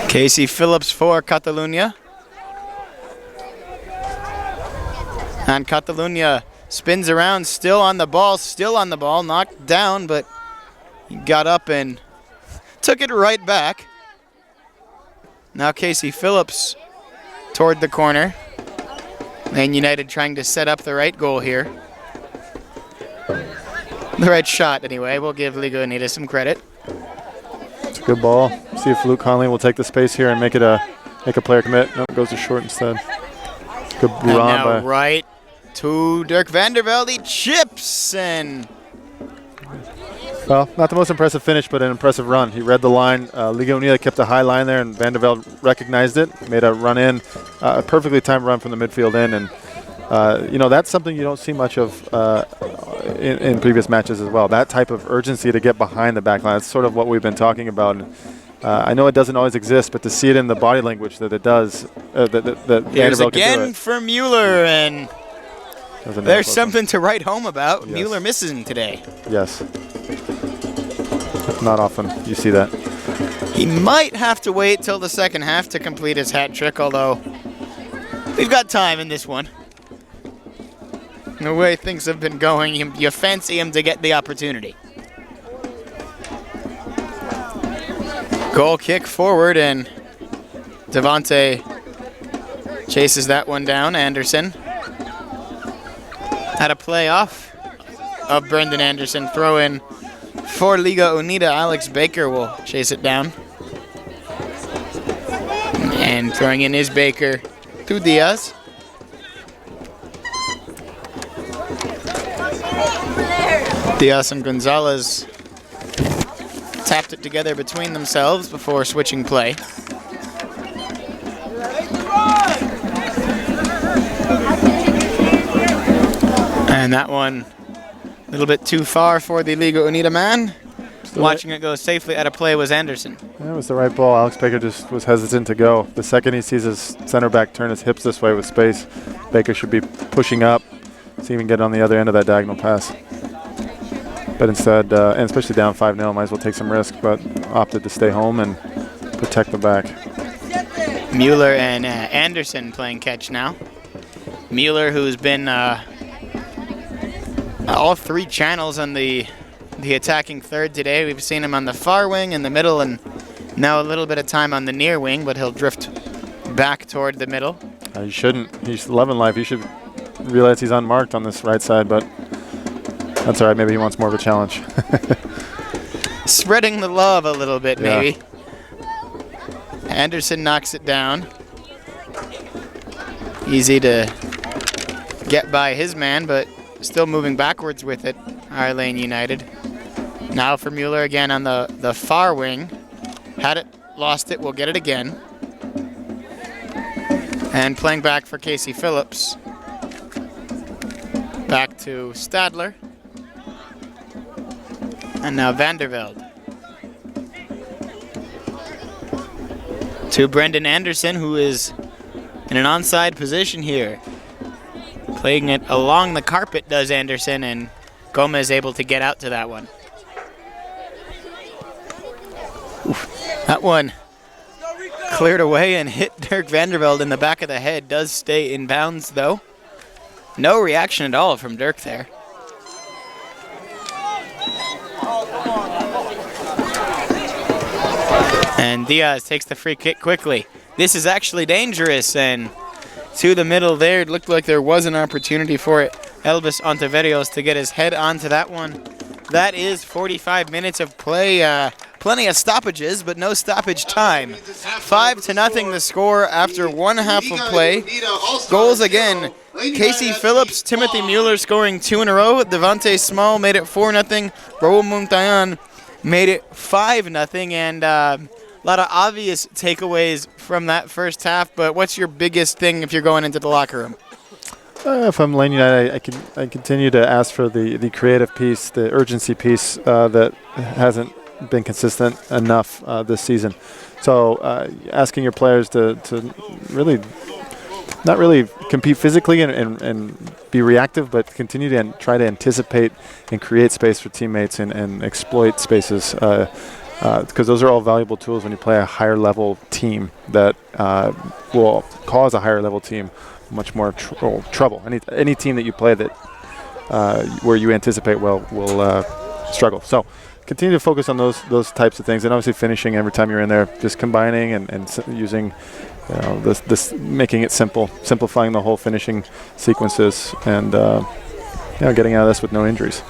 Casey Phillips for Cataluña. And Cataluña spins around, still on the ball, knocked down, but he got up and took it right back. Now Casey Phillips toward the corner. Lane United trying to set up the right goal here. The right shot, anyway. We'll give Liga Unida some credit. It's a good ball. See if Luke Conley will take the space here and make a player commit. No, it goes to short instead. Good run by right to Dirk van der Velde. He chips and... Well, not the most impressive finish, but an impressive run. He read the line. Liga Unida kept a high line there, and Van der Velde recognized it, made a run in, a perfectly timed run from the midfield in, and that's something you don't see much of in previous matches as well. That type of urgency to get behind the back line. That's sort of what we've been talking about. I know it doesn't always exist, but to see it in the body language that it does, that here's Van der Velde can do again it. for Mueller, and there's something to write home about. Yes. Mueller misses him today. Yes. Not often you see that. He might have to wait till the second half to complete his hat trick, although we've got time in this one. The way things have been going, you fancy him to get the opportunity. Goal kick forward, and Devonte chases that one down. Anderson had a play off of Brenden Anderson. Throw in for Liga Unida. Alex Baker will chase it down. And throwing in is Baker to Diaz. Diaz and Gonzalez tapped it together between themselves before switching play. And that one a little bit too far for the Liga Unida man. Watching it go safely at a play was Anderson. That was the right ball. Alex Baker just was hesitant to go. The second he sees his center back turn his hips this way with space, Baker should be pushing up, see if he can get on the other end of that diagonal pass. But instead, and especially down 5-0, might as well take some risk, but opted to stay home and protect the back. Mueller and Anderson playing catch now. Mueller, who's been all three channels on the attacking third today. We've seen him on the far wing, in the middle, and now a little bit of time on the near wing, but he'll drift back toward the middle. He shouldn't. He's 11 life. He should realize he's unmarked on this right side, but that's all right. Maybe he wants more of a challenge. Spreading the love a little bit, Yeah. maybe. Anderson knocks it down. Easy to get by his man, but still moving backwards with it, our Lane United. Now for Mueller again on the far wing. Had it, lost it, we'll get it again. And playing back for Casey Phillips. Back to Stadler. And now Vandervelde. To Brenden Anderson, who is in an onside position here. Playing it along the carpet does Anderson, and Gomez able to get out to that one. Oof, that one cleared away and hit Dirk Vandervelde in the back of the head. Does stay in bounds though. No reaction at all from Dirk there. And Diaz takes the free kick quickly. This is actually dangerous, and to the middle there, it looked like there was an opportunity for it. Elvis Ontiveros to get his head onto that one. That is 45 minutes of play. Plenty of stoppages, but no stoppage time. 5-0 the score after one half of play. Goals again. Casey Phillips, Timothy Mueller scoring 2 in a row. Devonte Small made it 4-0. Raul Muntean made it 5-0. And a lot of obvious takeaways from that first half. But what's your biggest thing if you're going into the locker room? If I'm Lane United, I continue to ask for the creative piece, the urgency piece that hasn't been consistent enough this season. So asking your players to really not really compete physically and be reactive, but continue to try to anticipate and create space for teammates and exploit spaces, because those are all valuable tools when you play a higher level team that will cause a higher level team much more trouble. Any team that you play that where you anticipate will struggle. So continue to focus on those types of things, and obviously finishing every time you're in there, just combining and using this making it simplifying the whole finishing sequences, and getting out of this with no injuries.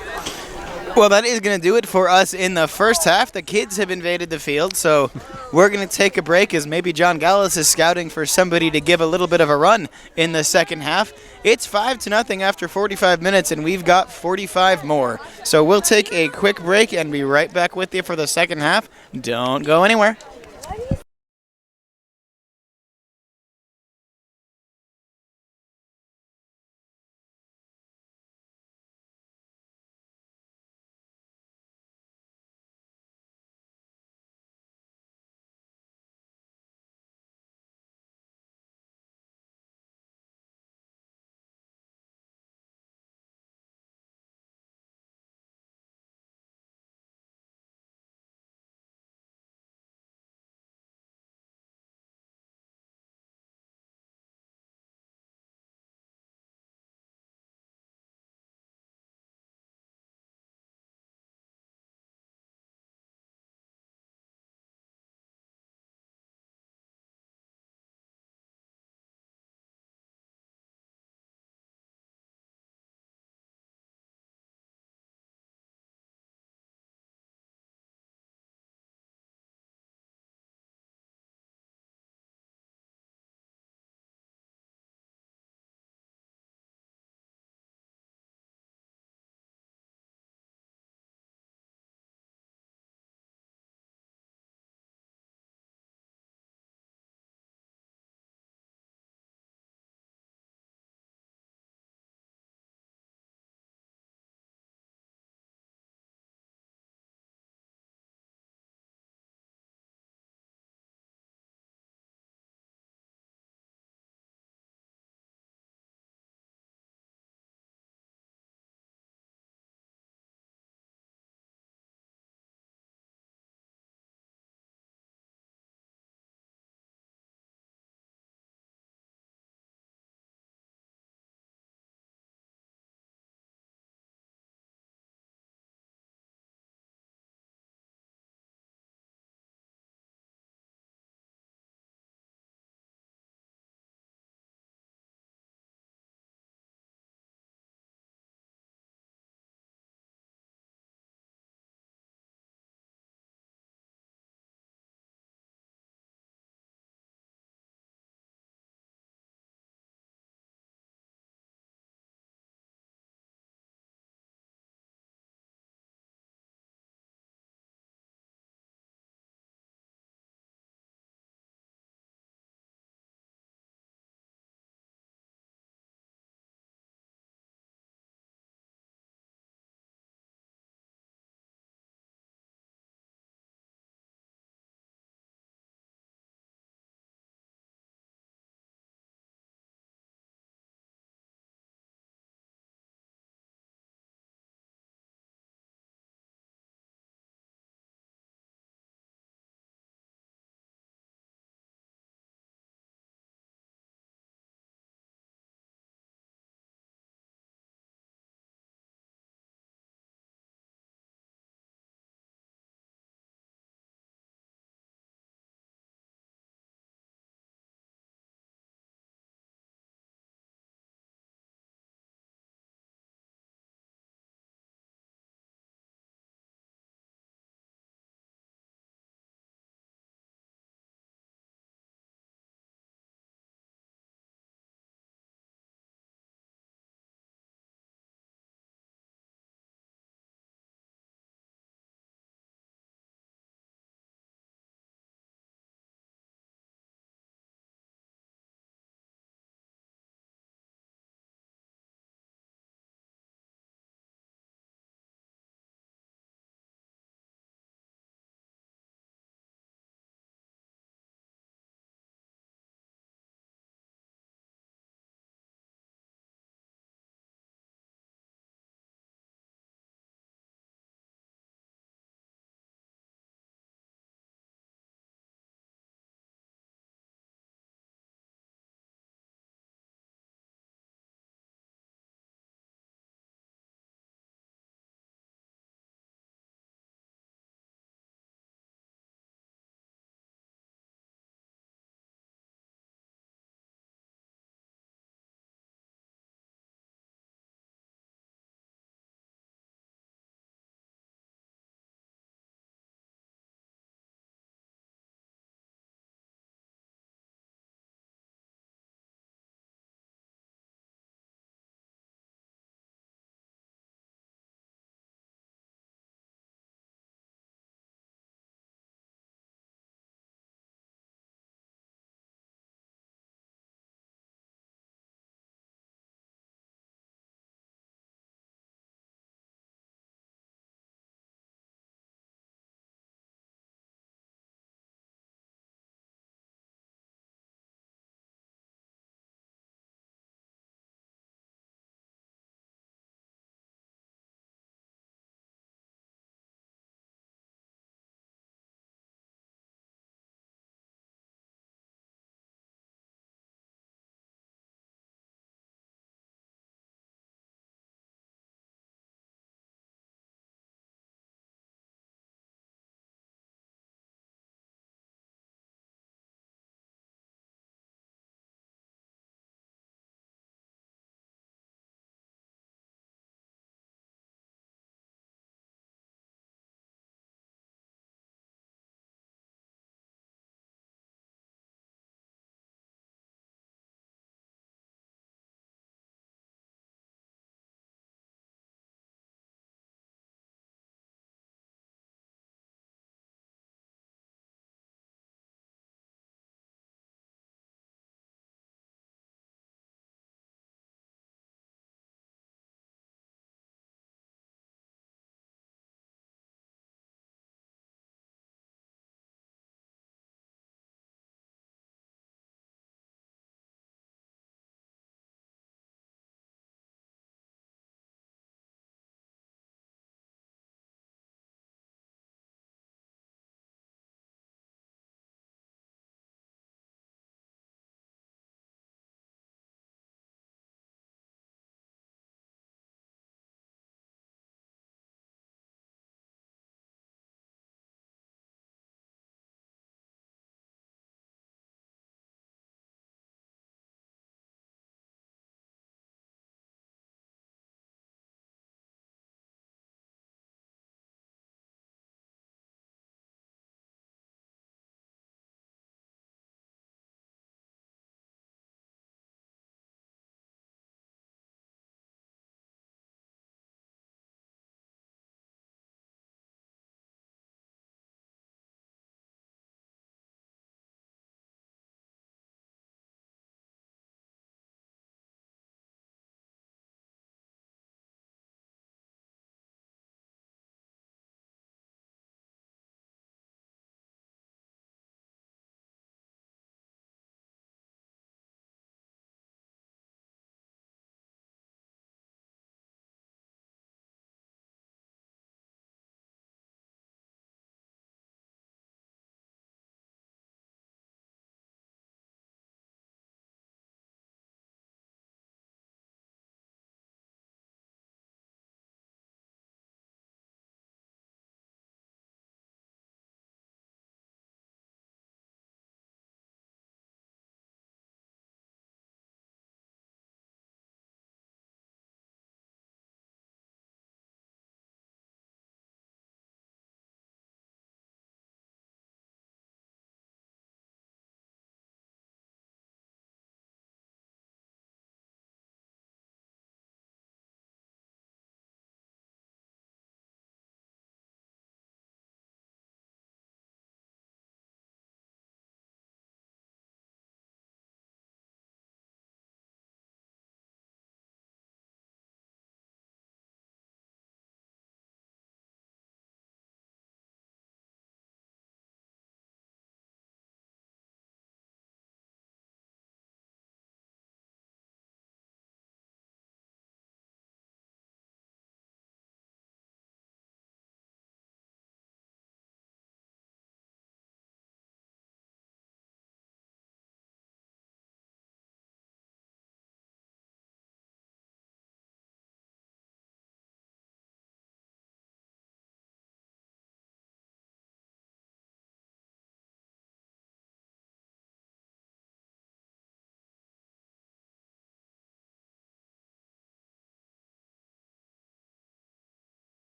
Well, that is going to do it for us in the first half. The kids have invaded the field, so we're going to take a break as maybe John Gallis is scouting for somebody to give a little bit of a run in the second half. It's 5-0 after 45 minutes, and we've got 45 more. So we'll take a quick break and be right back with you for the second half. Don't go anywhere.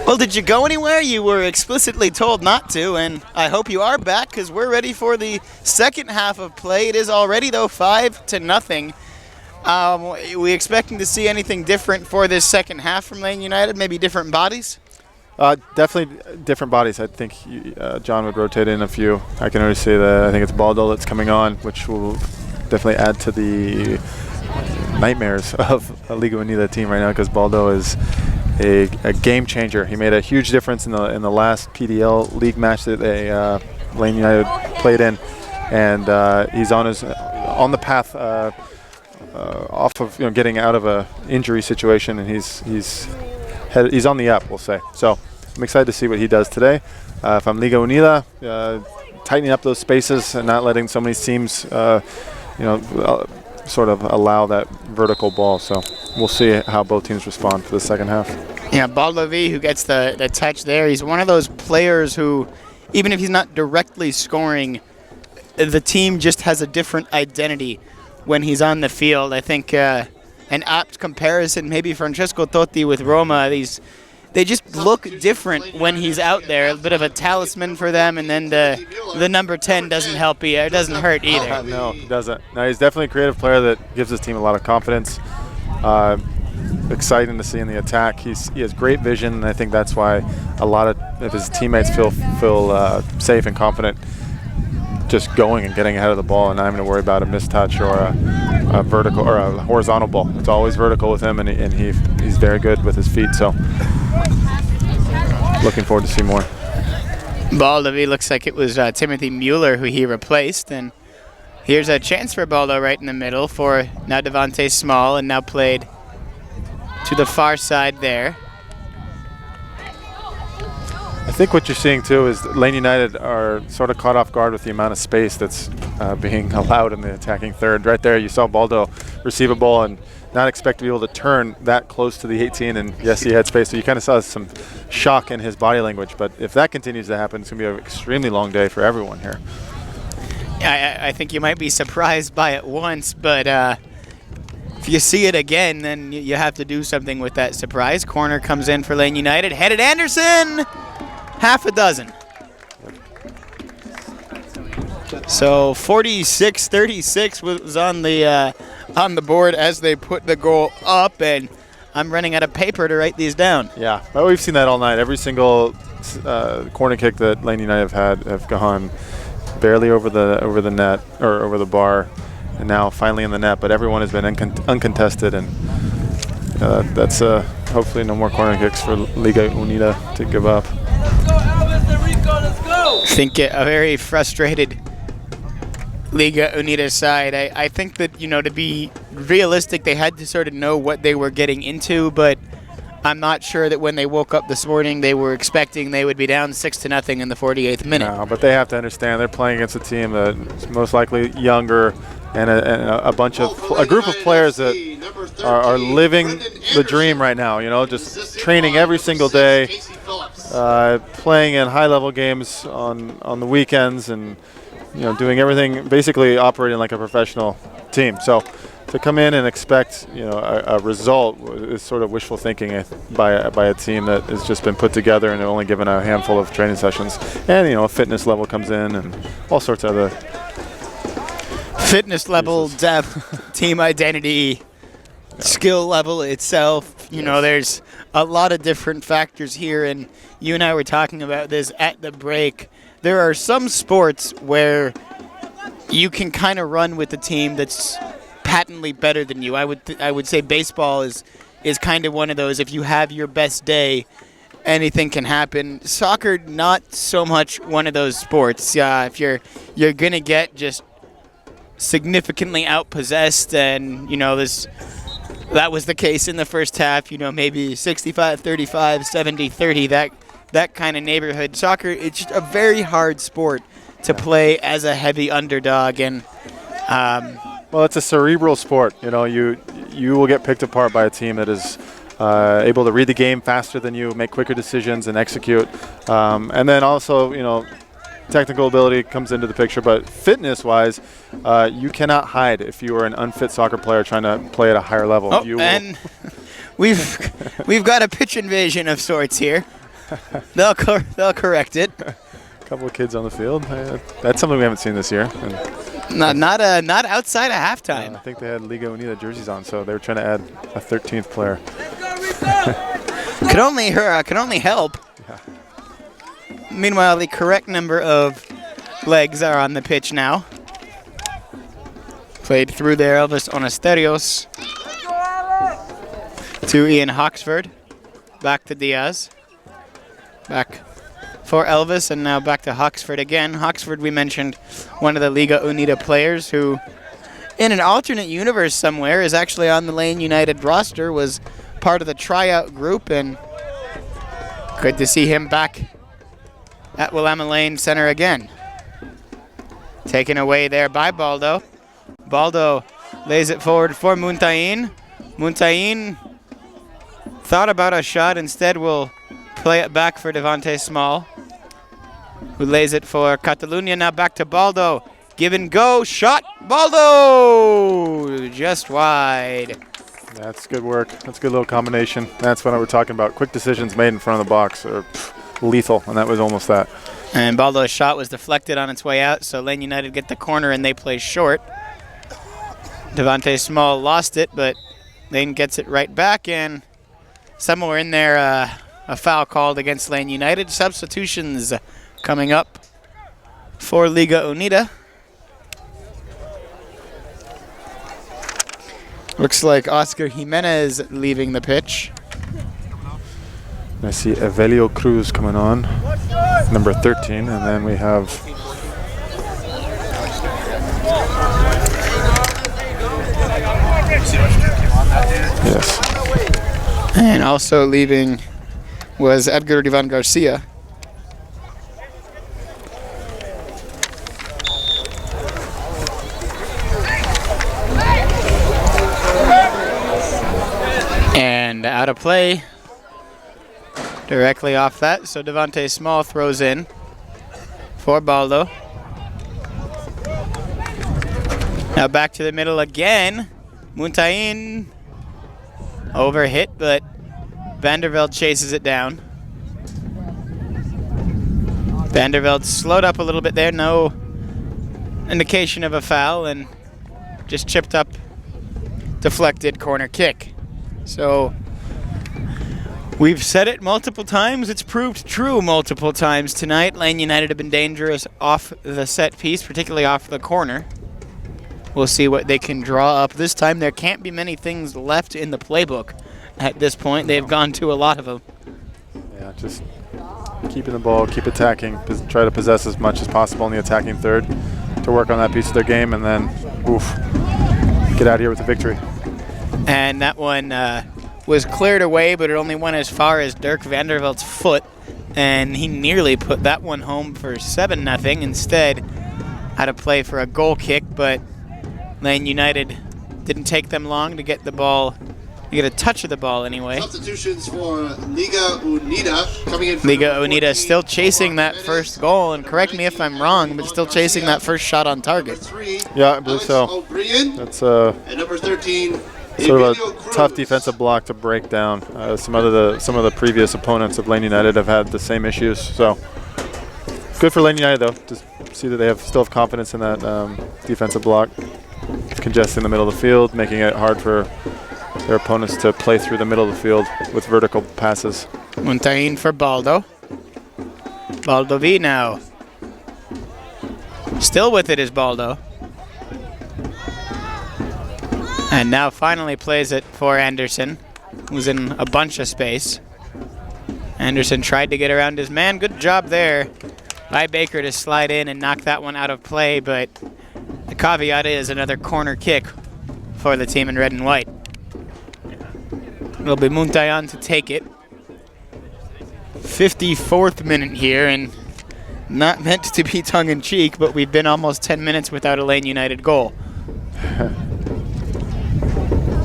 Well, did you go anywhere? You were explicitly told not to, and I hope you are back because we're ready for the second half of play. It is already, though, 5-0. We expecting to see anything different for this second half from Lane United? Maybe different bodies? Definitely different bodies. I think John would rotate in a few. I can already say that I think it's Baldo that's coming on, which will definitely add to the nightmares of a Liga Unida team right now because Baldo is a game changer. He made a huge difference in the last PDL league match that Lane United played in, and he's on the path off of getting out of a injury situation, and he's on the up, we'll say. So I'm excited to see what he does today. If I'm Liga Unida, tightening up those spaces and not letting so many seams, sort of allow that vertical ball. So we'll see how both teams respond for the second half. Yeah, Baldoví, who gets the touch there, he's one of those players who, even if he's not directly scoring, the team just has a different identity when he's on the field. I think an apt comparison, maybe Francesco Totti with Roma, they just look different when he's out there. A bit of a talisman for them, and then the number 10 doesn't help either. It doesn't hurt either. No, he doesn't. No, he's definitely a creative player that gives his team a lot of confidence. Exciting to see in the attack. He has great vision, and I think that's why a lot of his teammates feel safe and confident just going and getting ahead of the ball and not having to worry about a mistouch or a vertical or a horizontal ball. It's always vertical with him, and he's very good with his feet. So looking forward to see more. Baldoví looks like it was Timothy Mueller who he replaced, and here's a chance for Baldo right in the middle for now Devonte Small, and now played to the far side there. I think what you're seeing too is that Lane United are sort of caught off guard with the amount of space that's being allowed in the attacking third. Right there, you saw Baldo receive a ball and not expect to be able to turn that close to the 18, and yes, he had space. So you kind of saw some shock in his body language. But if that continues to happen, it's going to be an extremely long day for everyone here. I think you might be surprised by it once, but if you see it again, then you have to do something with that surprise. Corner comes in for Lane United. Headed Anderson! Half a dozen. So 46-36 was on the board as they put the goal up, and I'm running out of paper to write these down. Yeah, well, we've seen that all night. Every single corner kick that Lane United have gone barely over the net or over the bar, and now finally in the net. But everyone has been uncontested, and that's hopefully no more corner kicks for Liga Unida to give up. I think a very frustrated Liga Unida side. I think that, to be realistic, they had to sort of know what they were getting into, but I'm not sure that when they woke up this morning they were expecting they would be down 6-0 in the 48th minute. No, but they have to understand they're playing against a team that's most likely younger and a group of players that are living the dream right now, just training every single day, playing in high-level games on the weekends, and doing everything, basically operating like a professional team. So to come in and expect a result is sort of wishful thinking by a team that has just been put together and only given a handful of training sessions, and a fitness level comes in and all sorts of other fitness level, depth, team identity, skill level itself. There's a lot of different factors here, and you and I were talking about this at the break. There are some sports where you can kind of run with a team that's patently better than you. I would say baseball is kind of one of those. If you have your best day, anything can happen. Soccer, not so much one of those sports. If you're gonna get just significantly outpossessed, and that was the case in the first half. Maybe 65-35, 70-30. That kind of neighborhood. Soccer, it's just a very hard sport to play as a heavy underdog, and well, it's a cerebral sport. You will get picked apart by a team that is able to read the game faster than you, make quicker decisions, and execute. And then also, technical ability comes into the picture, but fitness-wise, you cannot hide if you are an unfit soccer player trying to play at a higher level. And we've got a pitch invasion of sorts here. They'll correct it. A couple of kids on the field. That's something we haven't seen this year. And Not outside of halftime. I think they had Liga Unida jerseys on, so they were trying to add a 13th player. Could only help. Yeah. Meanwhile, the correct number of legs are on the pitch now. Played through there, Elvis Ontiveros to Ian Hawksford. Back to Diaz. Back for Elvis, and now back to Hawksford again. Hawksford, we mentioned, one of the Liga Unida players who, in an alternate universe somewhere, is actually on the Lane United roster, was part of the tryout group, and good to see him back at Willamalane Center again. Taken away there by Baldo. Baldo lays it forward for Muntean. Muntean thought about a shot, instead will play it back for Devonte Small, who lays it for Cataluña. Now back to Baldo. Give and go. Shot. Baldo! Just wide. That's good work. That's a good little combination. That's what we're talking about. Quick decisions made in front of the box are lethal, and that was almost that. And Baldo's shot was deflected on its way out, so Lane United get the corner and they play short. Devonte Small lost it, but Lane gets it right back, and somewhere in there, a foul called against Lane United. Substitutions coming up for Liga Unida. Looks like Oscar Jimenez leaving the pitch. I see Evelio Cruz coming on, number 13, and then we have yes. And also leaving was Edgar Ivan Garcia. And out of play directly off that, so Devonte Small throws in for Baldo. Now back to the middle again. Muntean overhit, but Vanderveld chases it down. Vanderveld slowed up a little bit there, no indication of a foul, and just chipped up, deflected corner kick. So we've said it multiple times, it's proved true multiple times tonight. Lane United have been dangerous off the set piece, particularly off the corner. We'll see what they can draw up. This time there can't be many things left in the playbook at this point. They've gone to a lot of them. Yeah, just keeping the ball, keep attacking, try to possess as much as possible in the attacking third to work on that piece of their game, and then, oof, get out of here with a victory. And that one was cleared away, but it only went as far as Dirk Vandervelt's foot, and he nearly put that one home for 7-0. Instead, had a play for a goal kick, but Lane United didn't take them long to get the ball, to get a touch of the ball anyway. Substitutions for Liga Unida coming in. Liga Unida still chasing that first goal, and correct me if I'm wrong, but still chasing that first shot on target. Yeah, I believe so. That's and number 13. Sort of a tough defensive block to break down. Some of the previous opponents of Lane United have had the same issues. So good for Lane United though, to see that they still have confidence in that defensive block, congesting the middle of the field, making it hard for their opponents to play through the middle of the field with vertical passes. Muntean for Baldo. Baldoví now. Still with it is Baldo. And now finally plays it for Anderson, who's in a bunch of space. Anderson tried to get around his man. Good job there by Baker to slide in and knock that one out of play, but the caveat is another corner kick for the team in red and white. It'll be Muntean to take it. 54th minute here, and not meant to be tongue-in-cheek, but we've been almost 10 minutes without a Lane United goal.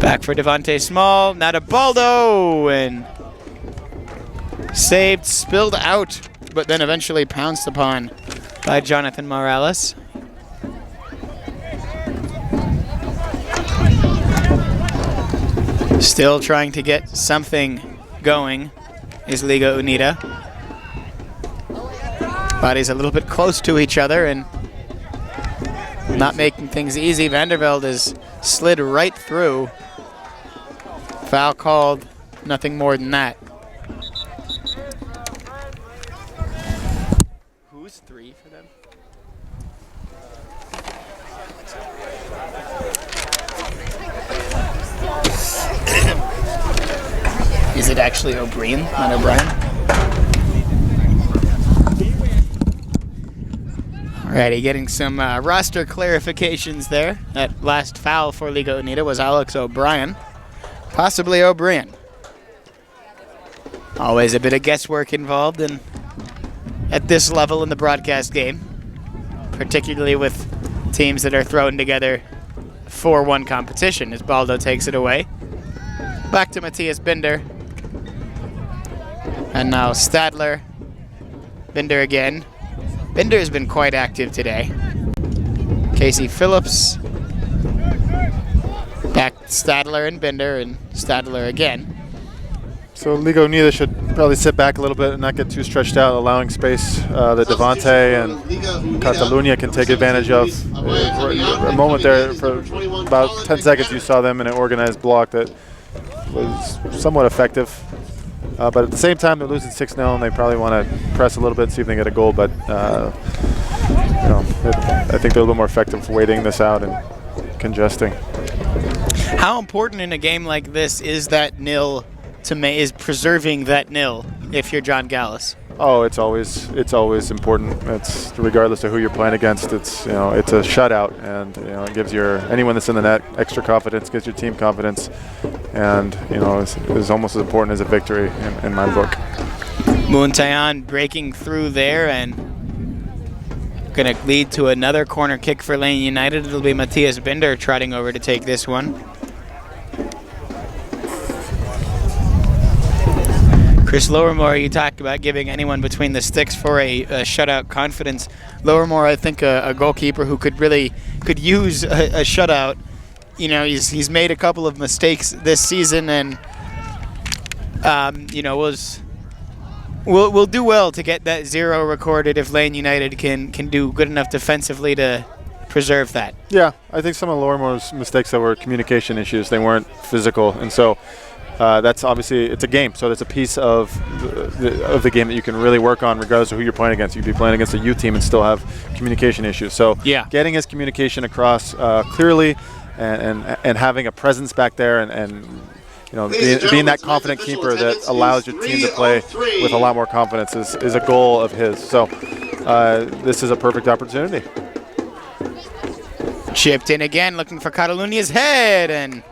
Back for Devonte Small, now to Baldo, and saved, spilled out, but then eventually pounced upon by Jonathan Morales. Still trying to get something going is Liga Unida. Bodies a little bit close to each other and not making things easy. Vandervelde has slid right through. Foul called, nothing more than that. Who's 3 for them? Is it actually O'Brien, not O'Brien? Alrighty, getting some roster clarifications there. That last foul for Liga Unida was Alex O'Brien, possibly O'Brien. Always a bit of guesswork involved at this level in the broadcast game, particularly with teams that are thrown together for one competition as Baldo takes it away. Back to Matthias Binder. And now Stadler. Binder again. Binder has been quite active today. Casey Phillips. Back Stadler and Binder and Stadler again. So Liga Unida should probably sit back a little bit and not get too stretched out, allowing space that Devonte and Cataluña can take advantage of. For a moment there, for about 10 seconds, you saw them in an organized block that was somewhat effective. But at the same time, they're losing 6-0, and they probably want to press a little bit, see if they can get a goal. But I think they're a little more effective waiting this out and congesting. How important in a game like this is that nil is preserving that nil if you're John Gallus? Oh, it's always important. It's regardless of who you're playing against. It's it's a shutout, and it gives anyone that's in the net extra confidence, gives your team confidence, and it's almost as important as a victory in my book. Muntean breaking through there and going to lead to another corner kick for Lane United. It'll be Matthias Binder trotting over to take this one. Chris Lowermore, you talked about giving anyone between the sticks for a shutout confidence. Lowermore, I think a goalkeeper who could use a shutout. He's made a couple of mistakes this season, and will do well to get that 0 recorded if Lane United can do good enough defensively to preserve that. Yeah, I think some of Lowermore's mistakes that were communication issues. They weren't physical, and so. That's obviously, it's a game, so that's a piece of the game that you can really work on regardless of who you're playing against. You could be playing against a U team and still have communication issues. So getting his communication across clearly and having a presence back there and being that confident keeper that allows your team to play with a lot more confidence is a goal of his. So this is a perfect opportunity. Chipped in again, looking for Cataluña's head, and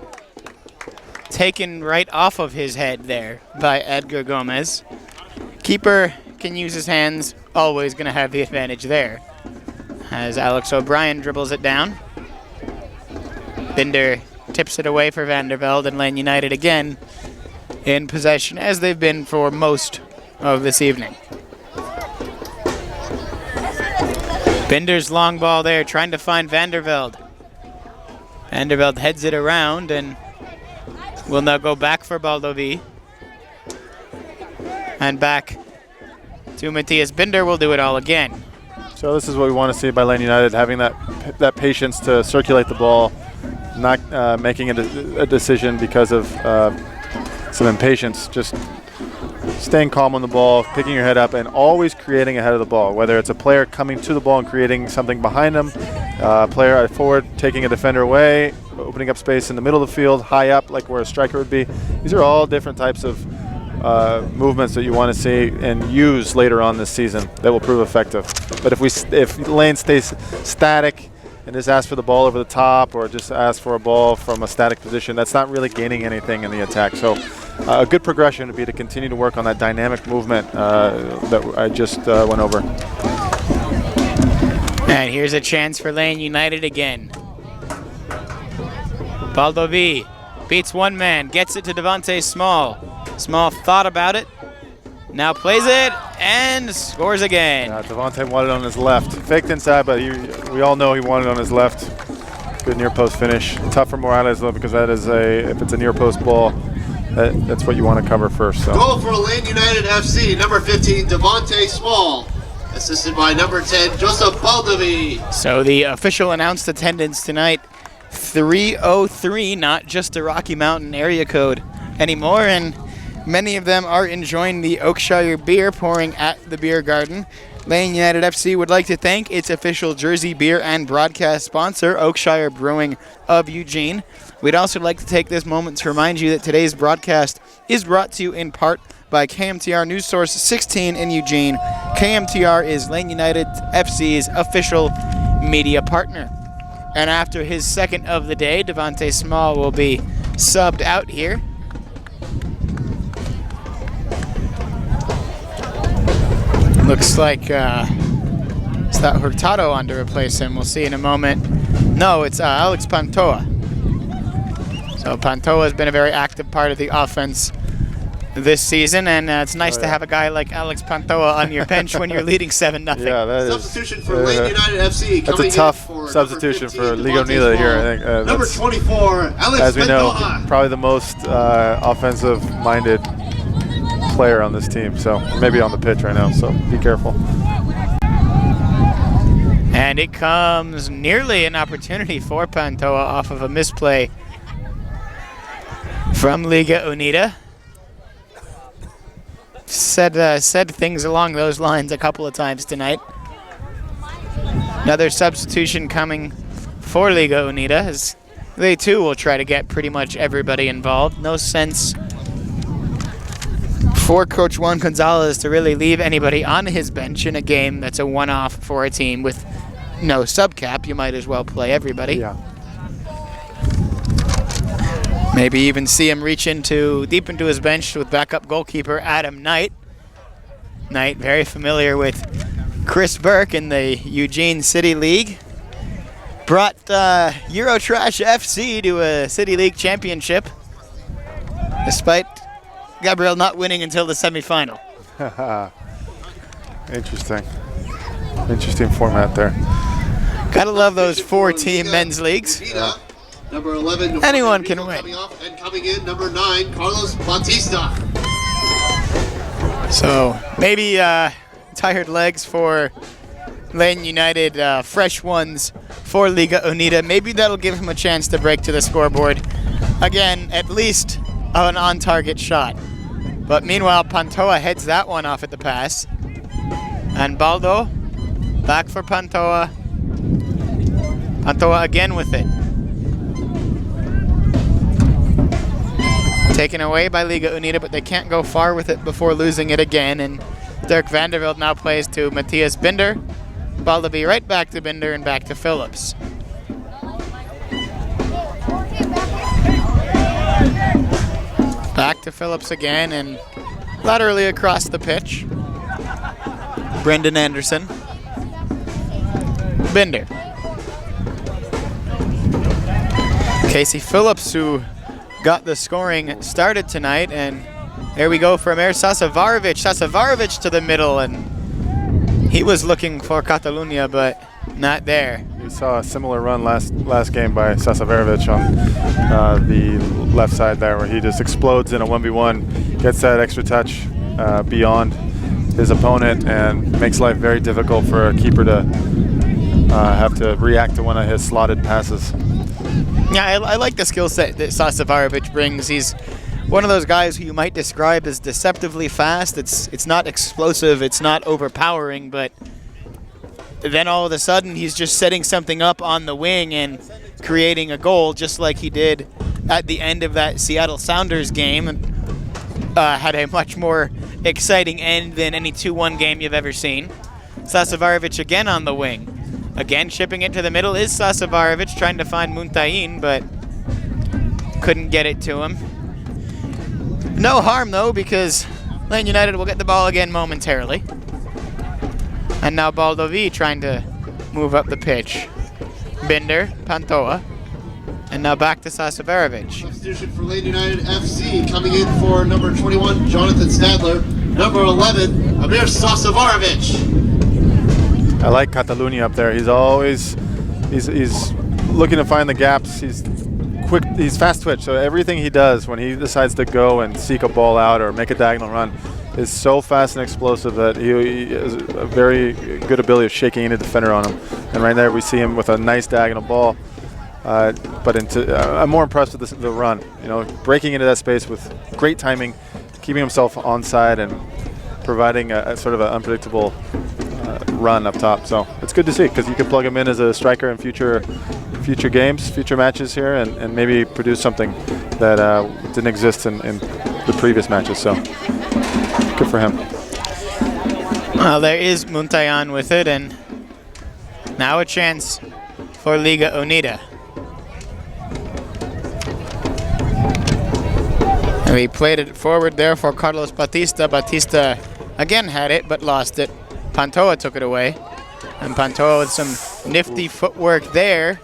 taken right off of his head there by Edgar Gomez. Keeper can use his hands, always going to have the advantage there. As Alex O'Brien dribbles it down. Binder tips it away for Vandervelde, and Lane United again in possession, as they've been for most of this evening. Binder's long ball there, trying to find Vandervelde. Vandervelde heads it around and will now go back for Baldoví. And back to Matthias Binder. Will do it all again. So this is what we want to see by Lane United, having that patience to circulate the ball, not making a decision because of some impatience, just staying calm on the ball, picking your head up, and always creating ahead of the ball, whether it's a player coming to the ball and creating something behind them, a player forward taking a defender away, opening up space in the middle of the field, high up like where a striker would be. These are all different types of movements that you want to see and use later on this season that will prove effective. But if Lane stays static and just asks for the ball over the top or just asks for a ball from a static position, that's not really gaining anything in the attack. So a good progression would be to continue to work on that dynamic movement that I just went over. And here's a chance for Lane United again. Baldoví beats one man, gets it to Devonte Small. Small thought about it, now plays it, and scores again. Devonte wanted it on his left. Faked inside, but we all know he wanted it on his left. Good near post finish. Tough for Morales though, because that is if it's a near post ball, that's what you want to cover first. So. Goal for Lane United FC, number 15, Devonte Small. assisted by number 10, Josep Baldoví. So the official announced attendance tonight, 303, not just a Rocky Mountain area code anymore, and many of them are enjoying the Oakshire beer pouring at the beer garden. Lane United FC would like to thank its official jersey, beer, and broadcast sponsor, Oakshire Brewing of Eugene. We'd also like to take this moment to remind you that today's broadcast is brought to you in part by KMTR News Source 16 in Eugene. KMTR is Lane United FC's official media partner. And after his second of the day, Devonte Small will be subbed out here. Looks like it's that Hurtado on to replace him. We'll see in a moment. No, it's Alex Pantoja. So Pantoja has been a very active part of the offense this season, and it's nice to have a guy like Alex Pantoja on your bench when you're leading 7-0. Yeah, that is. Substitution for Lane United FC. That's a tough substitution for Liga Unida here, I think. Number 24, Alex as we know, Pantoja. probably the most offensive-minded player on this team, so maybe on the pitch right now, so be careful. And it comes nearly an opportunity for Pantoja off of a misplay from Liga Unida. Said things along those lines a couple of times tonight. Another substitution coming for Liga Unida, as they too will try to get pretty much everybody involved. No sense for Coach Juan Gonzalez to really leave anybody on his bench in a game that's a one-off for a team with no subcap. You might as well play everybody. Yeah. Maybe even see him reach deep into his bench with backup goalkeeper Adam Knight. Knight, very familiar with Chris Burke in the Eugene City League. Brought Eurotrash FC to a City League championship, despite Gabriel not winning until the semifinal. Interesting format there. Gotta love those 4-team men's leagues. Yeah. Number 11, anyone can win. Coming in, number 9, Carlos Bautista. So maybe tired legs for Lane United, fresh ones for Liga Unida. Maybe that'll give him a chance to break to the scoreboard. Again, at least an on-target shot. But meanwhile, Pantoja heads that one off at the pass. And Baldo, back for Pantoja. Pantoja again with it. Taken away by Liga Unida, but they can't go far with it before losing it again. And Dirk Vanderveld now plays to Matthias Binder. Baldoví right back to Binder and back to Phillips. Back to Phillips again and laterally across the pitch. Brenden Anderson. Binder. Casey Phillips, who got the scoring started tonight, and there we go from Air Sasavarovic. Sasavarovic to the middle, and he was looking for Cataluña, but not there. We saw a similar run last game by Sasavarovic on the left side there, where he just explodes in a 1v1, gets that extra touch beyond his opponent, and makes life very difficult for a keeper to have to react to one of his slotted passes. Yeah, I like the skill set that Sasavarovic brings. He's one of those guys who you might describe as deceptively fast. It's not explosive, it's not overpowering, but then all of a sudden he's just setting something up on the wing and creating a goal, just like he did at the end of that Seattle Sounders game. Had a much more exciting end than any 2-1 game you've ever seen. Sasavarovic again on the wing. Again, shipping it to the middle is Sasavarovic, trying to find Muntean, but couldn't get it to him. No harm, though, because Lane United will get the ball again momentarily. And now Baldoví trying to move up the pitch. Binder, Pantoja, and now back to Sasavarovic. Substitution for Lane United FC, coming in for number 21, Jonathan Stadler. Number 11, Amir Sasavarovic. I like Cataluña up there. He's looking to find the gaps. He's quick. He's fast twitch. So everything he does when he decides to go and seek a ball out or make a diagonal run, is so fast and explosive that he has a very good ability of shaking any defender on him. And right there we see him with a nice diagonal ball. But I'm more impressed with the run. You know, breaking into that space with great timing, keeping himself onside, and providing a sort of an unpredictable run up top. So it's good to see, because you can plug him in as a striker in future games, future matches here, and maybe produce something that didn't exist in the previous matches. So good for him. Well, there is Muntean with it, and now a chance for Liga Unida. And we played it forward there for Carlos Batista. Batista again had it, but lost it. Pantoja took it away. And Pantoja with some nifty footwork there.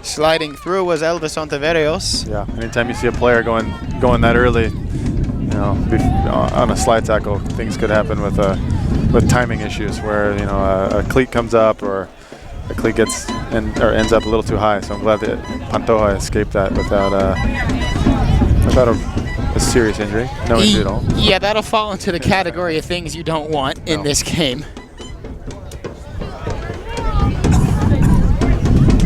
Sliding through was Elvis Ontiveros. Yeah, anytime you see a player going that early, you know, on a slide tackle, things could happen with timing issues, where, you know, a cleat comes up or a cleat gets or ends up a little too high. So I'm glad that Pantoja escaped that without a serious injury. No injury at all. Yeah, that'll fall into the category of things you don't want in this game.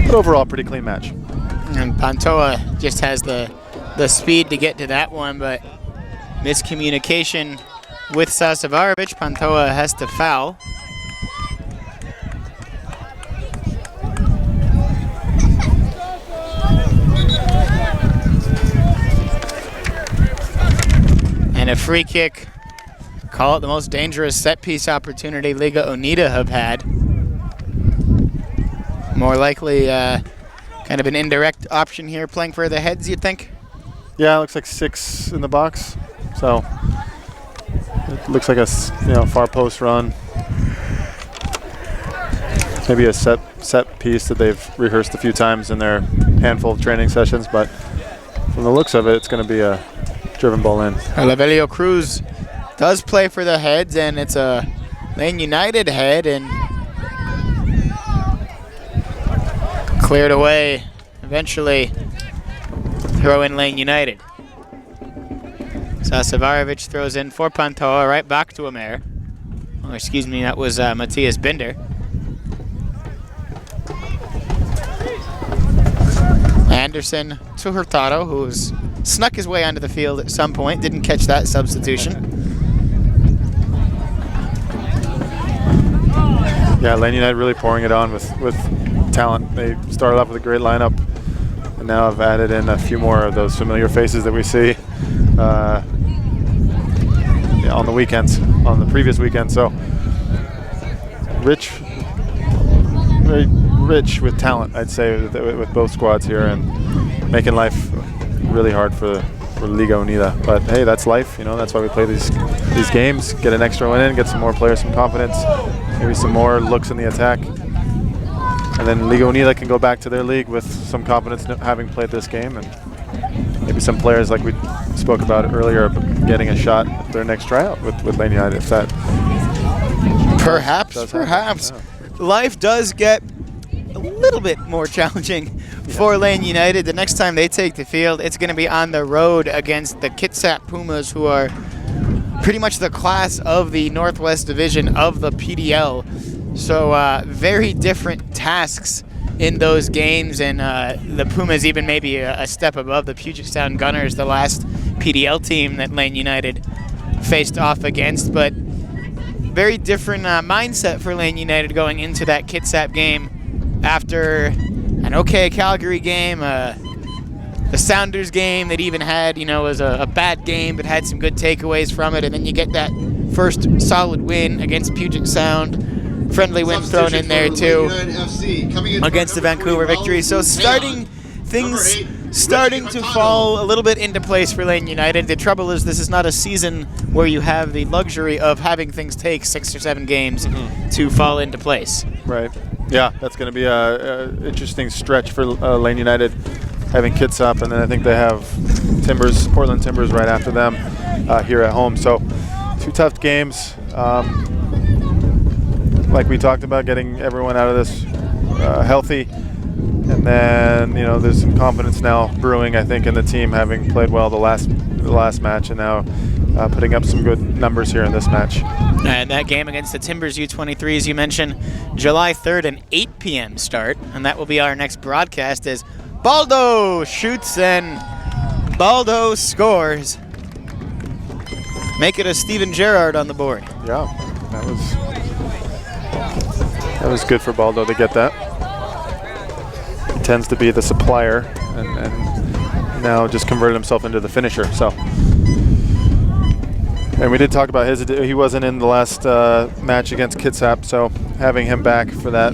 But overall, pretty clean match. And Pantoja just has the speed to get to that one, but miscommunication with Sasavarovic. Pantoja has to foul. And a free kick. Call it the most dangerous set piece opportunity Liga Unida have had. More likely kind of an indirect option here, playing for the heads, you'd think? Yeah, it looks like 6 in the box. So it looks like a far post run. Maybe a set piece that they've rehearsed a few times in their handful of training sessions, but from the looks of it, it's going to be a driven ball in. Lavelio Cruz does play for the heads, and it's a Lane United head, and cleared away. Eventually throw in Lane United. Sasavarovic throws in for Pantoja, right back to Amer. Oh, excuse me, that was Matthias Binder. Anderson to Hurtado, who's snuck his way onto the field at some point. Didn't catch that substitution. Yeah, Lane United really pouring it on with talent. They started off with a great lineup, and now have added in a few more of those familiar faces that we see on the weekends, on the previous weekend. So very rich with talent, I'd say, with both squads here, and making life really hard for Liga Unida. But hey, that's life, you know. That's why we play these games. Get an extra one in, get some more players some confidence, maybe some more looks in the attack, and then Liga Unida can go back to their league with some confidence, having played this game, and maybe some players, like we spoke about earlier, getting a shot at their next tryout with Lane United. If that perhaps. Yeah. Life does get a little bit more challenging for Lane United. The next time they take the field, it's going to be on the road against the Kitsap Pumas, who are pretty much the class of the Northwest Division of the PDL. So very different tasks in those games, and the Pumas even maybe a step above the Puget Sound Gunners, the last PDL team that Lane United faced off against. But very different mindset for Lane United going into that Kitsap game after an okay Calgary game, the Sounders game that even had, was a bad game but had some good takeaways from it, and then you get that first solid win against Puget Sound. Friendly win thrown in there too against the Vancouver Victory. So things starting to fall a little bit into place for Lane United. The trouble is, this is not a season where you have the luxury of having things take 6 or 7 games to fall into place. Right. Yeah, that's going to be a interesting stretch for Lane United, having Kitsap, and then I think they have Portland Timbers right after them here at home. So 2 tough games. Like we talked about, getting everyone out of this healthy, and then there's some confidence now brewing, I think, in the team, having played well the last match, and now putting up some good numbers here in this match. And that game against the Timbers U23, as you mentioned, July 3rd, an 8 p.m. start. And that will be our next broadcast as Baldo shoots and Baldo scores. Make it a Steven Gerrard on the board. Yeah, that was good for Baldo to get that. He tends to be the supplier and now just converted himself into the finisher. So, and we did talk about he wasn't in the last match against Kitsap, so having him back for that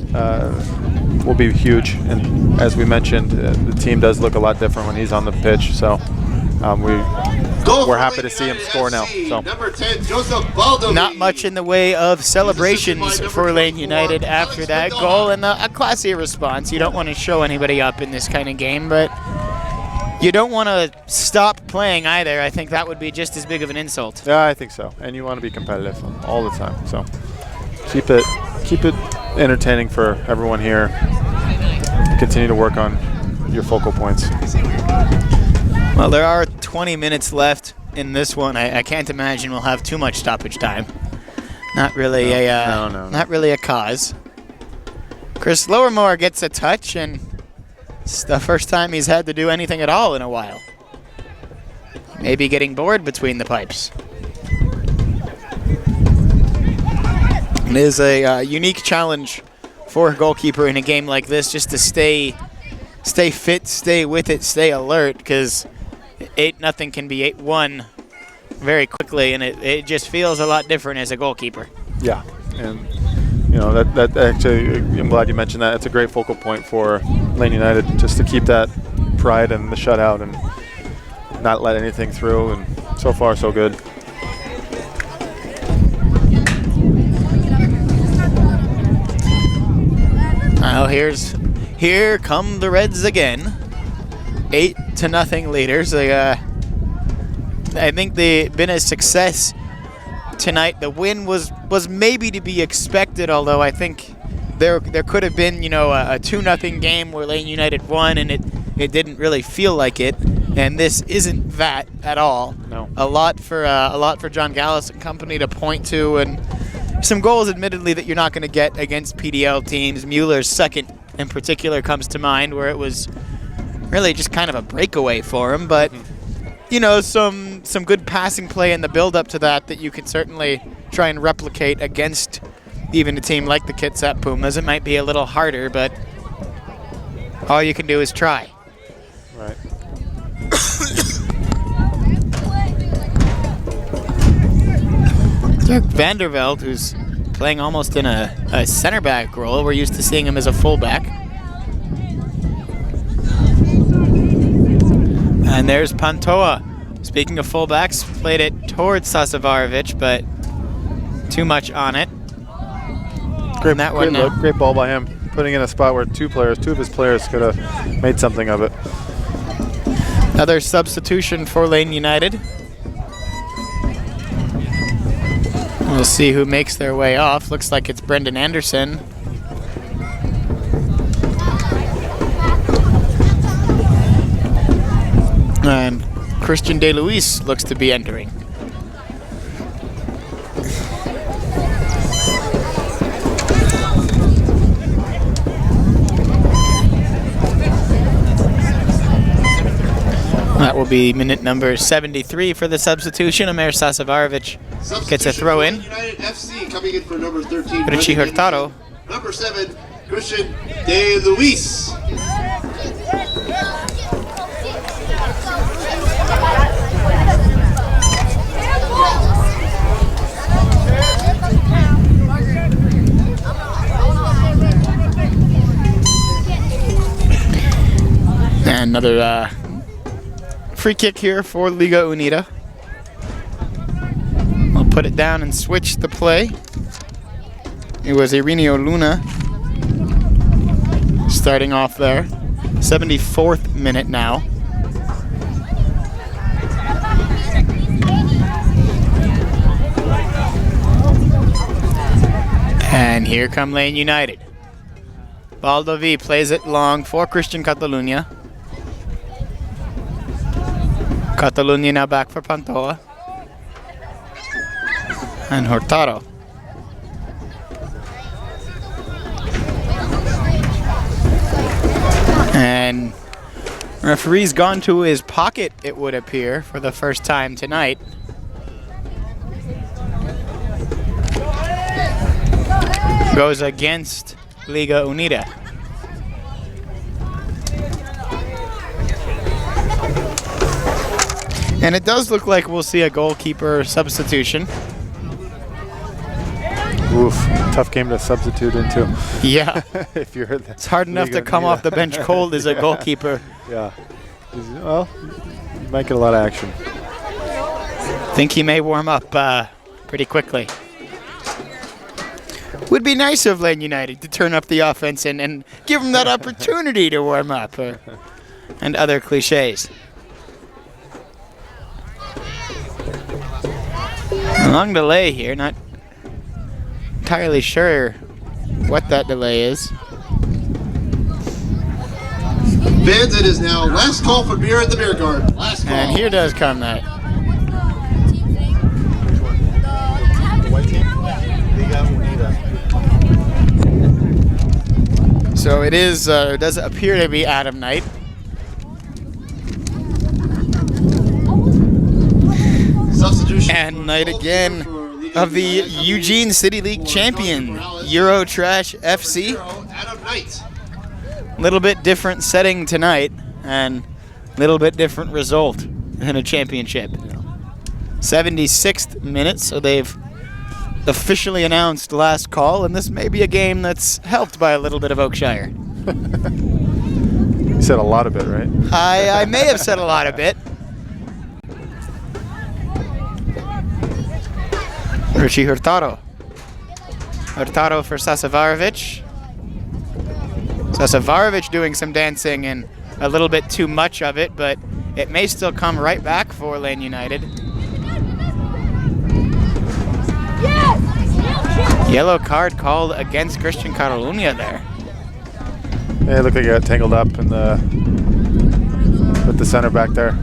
will be huge. And as we mentioned, the team does look a lot different when he's on the pitch. So we're happy to see him score now. So Number 10, Josep Baldoví. Not much in the way of celebrations for Lane United after that goal, and a classy response. You don't want to show anybody up in this kind of game, but you don't want to stop playing either. I think that would be just as big of an insult. Yeah, I think so. And you want to be competitive all the time. So keep it entertaining for everyone here. Continue to work on your focal points. Well, there are 20 minutes left in this one. I can't imagine we'll have too much stoppage time. Not really not really a cause. Chris Lowermore gets a touch, and it's the first time he's had to do anything at all in a while. Maybe getting bored between the pipes. It is a unique challenge for a goalkeeper in a game like this, just to stay fit, stay with it, stay alert, because 8-0 can be 8-1 very quickly, and it just feels a lot different as a goalkeeper. Yeah, and you know that actually, I'm glad you mentioned that. It's a great focal point for Lane United, just to keep that pride and the shutout and not let anything through. And so far, so good. Now here come the Reds again. 8-0 leaders. I think they've been a success tonight. The win was maybe to be expected, although I think there could have been, a 2-0 game where Lane United won, and it didn't really feel like it. And this isn't that at all. No. A lot for John Gallus and company to point to, and some goals, admittedly, that you're not going to get against PDL teams. Mueller's second in particular comes to mind, where it was really just kind of a breakaway for him, but some good passing play in the build-up to that you could certainly try and replicate against even a team like the Kitsap Pumas. It might be a little harder, but all you can do is try. Right. Dirk Vanderveld, who's playing almost in a center back role. We're used to seeing him as a fullback. And there's Pantoja. Speaking of fullbacks, played it towards Sasavarovic, but too much on it. Great ball by him, putting in a spot where two of his players could have made something of it. Another substitution for Lane United. We'll see who makes their way off. Looks like it's Brenden Anderson. And Cristian Cataluña looks to be entering. That will be minute number 73 for the substitution. Amir Sasavarovic gets a throw in. United FC coming in for number 13. Richie Hurtado. Number 7, Cristian Cataluña. And another free kick here for Liga Unida. We'll put it down and switch the play. It was Irineo Luna starting off there. 74th minute now. And here come Lane United. Baldoví plays it long for Cristian Cataluña. Cataluña now back for Pantoja. And Hurtado. And referee's gone to his pocket, it would appear, for the first time tonight. Goes against Liga Unida. And it does look like we'll see a goalkeeper substitution. Oof, tough game to substitute into. Yeah. If you're it's hard enough to come off the bench cold as a goalkeeper. Yeah. Well, you might get a lot of action. Think he may warm up pretty quickly. Would be nice of Lane United to turn up the offense and give him that opportunity to warm up and other cliches. Long delay here, not entirely sure what that delay is. Fans, it is now last call for beer at the beer garden. Last call. And here does come that. White team? Liga Unida. So it is, does appear to be Adam Knight. Substitution. And Knight again of the Eugene City League champion, Eurotrash FC. Adam Knight. Little bit different setting tonight and little bit different result in a championship. 76th minute, so they've officially announced last call, and this may be a game that's helped by a little bit of Oakshire. You said a lot of it, right? I may have said a lot of it. Richie Hurtado. Hurtado for Sasavarovic. Sasavarovic doing some dancing and a little bit too much of it, but it may still come right back for Lane United. Yellow card called against Cristian Cataluña there. Yeah, it looked like he got tangled up in with the center back there.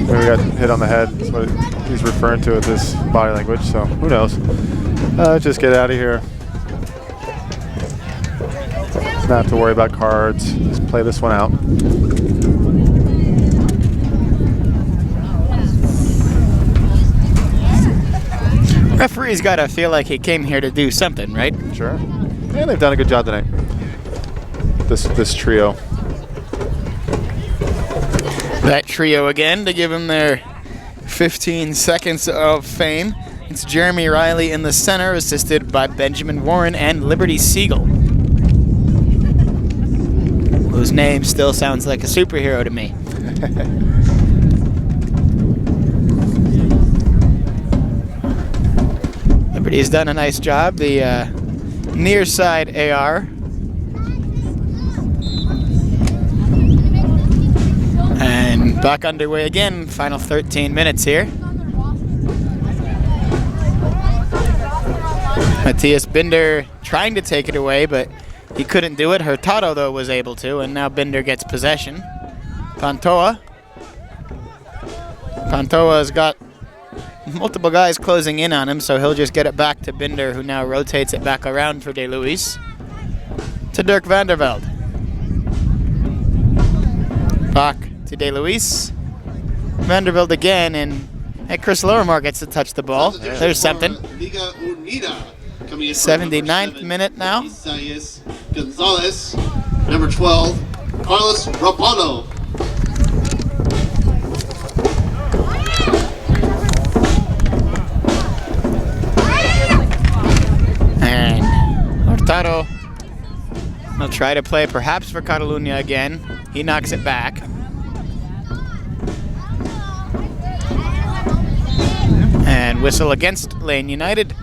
Maybe got hit on the head. That's what he's referring to with his body language, so who knows. Just get out of here. Not have to worry about cards. Just play this one out. Referee's got to feel like he came here to do something, right? Sure. Yeah, they've done a good job tonight. This trio. That trio again to give them their 15 seconds of fame. It's Jeremy Riley in the center, assisted by Benjamin Warren and Liberty Siegel, whose name still sounds like a superhero to me. Liberty's done a nice job. The near side AR. And back underway again, final 13 minutes here. Matthias Binder trying to take it away, but he couldn't do it. Hurtado, though, was able to, and now Binder gets possession. Pantoja. Pantoja's got multiple guys closing in on him, so he'll just get it back to Binder, who now rotates it back around for De Luis. To Dirk Vanderveld. Back to De Luis. Vanderveld again, and Chris Lowermore gets to touch the ball. There's something. Liga Unida. 79th minute now. Isaias Gonzalez, number 12, Carlos Rapano. And Hurtado will try to play perhaps for Cataluña again. He knocks it back. And whistle against Lane United.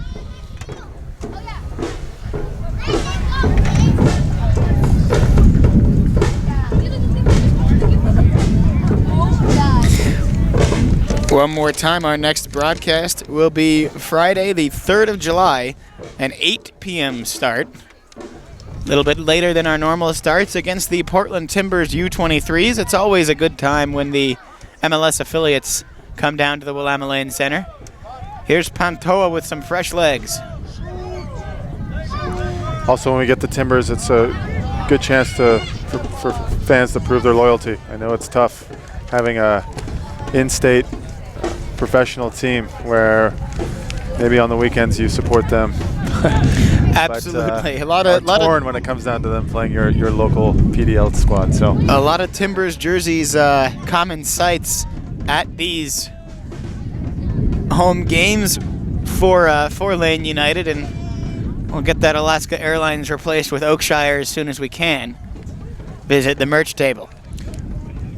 One more time, our next broadcast will be Friday, the 3rd of July, an 8 p.m. start. A little bit later than our normal starts against the Portland Timbers U23s. It's always a good time when the MLS affiliates come down to the Willamalane Center. Here's Pantoja with some fresh legs. Also, when we get to Timbers, it's a good chance for fans to prove their loyalty. I know it's tough having a in-state professional team where maybe on the weekends you support them. Absolutely. But, a lot of when it comes down to them playing your local PDL squad. So a lot of Timbers jerseys, common sights at these home games for Lane United, and we'll get that Alaska Airlines replaced with Oakshire as soon as we can. Visit the merch table.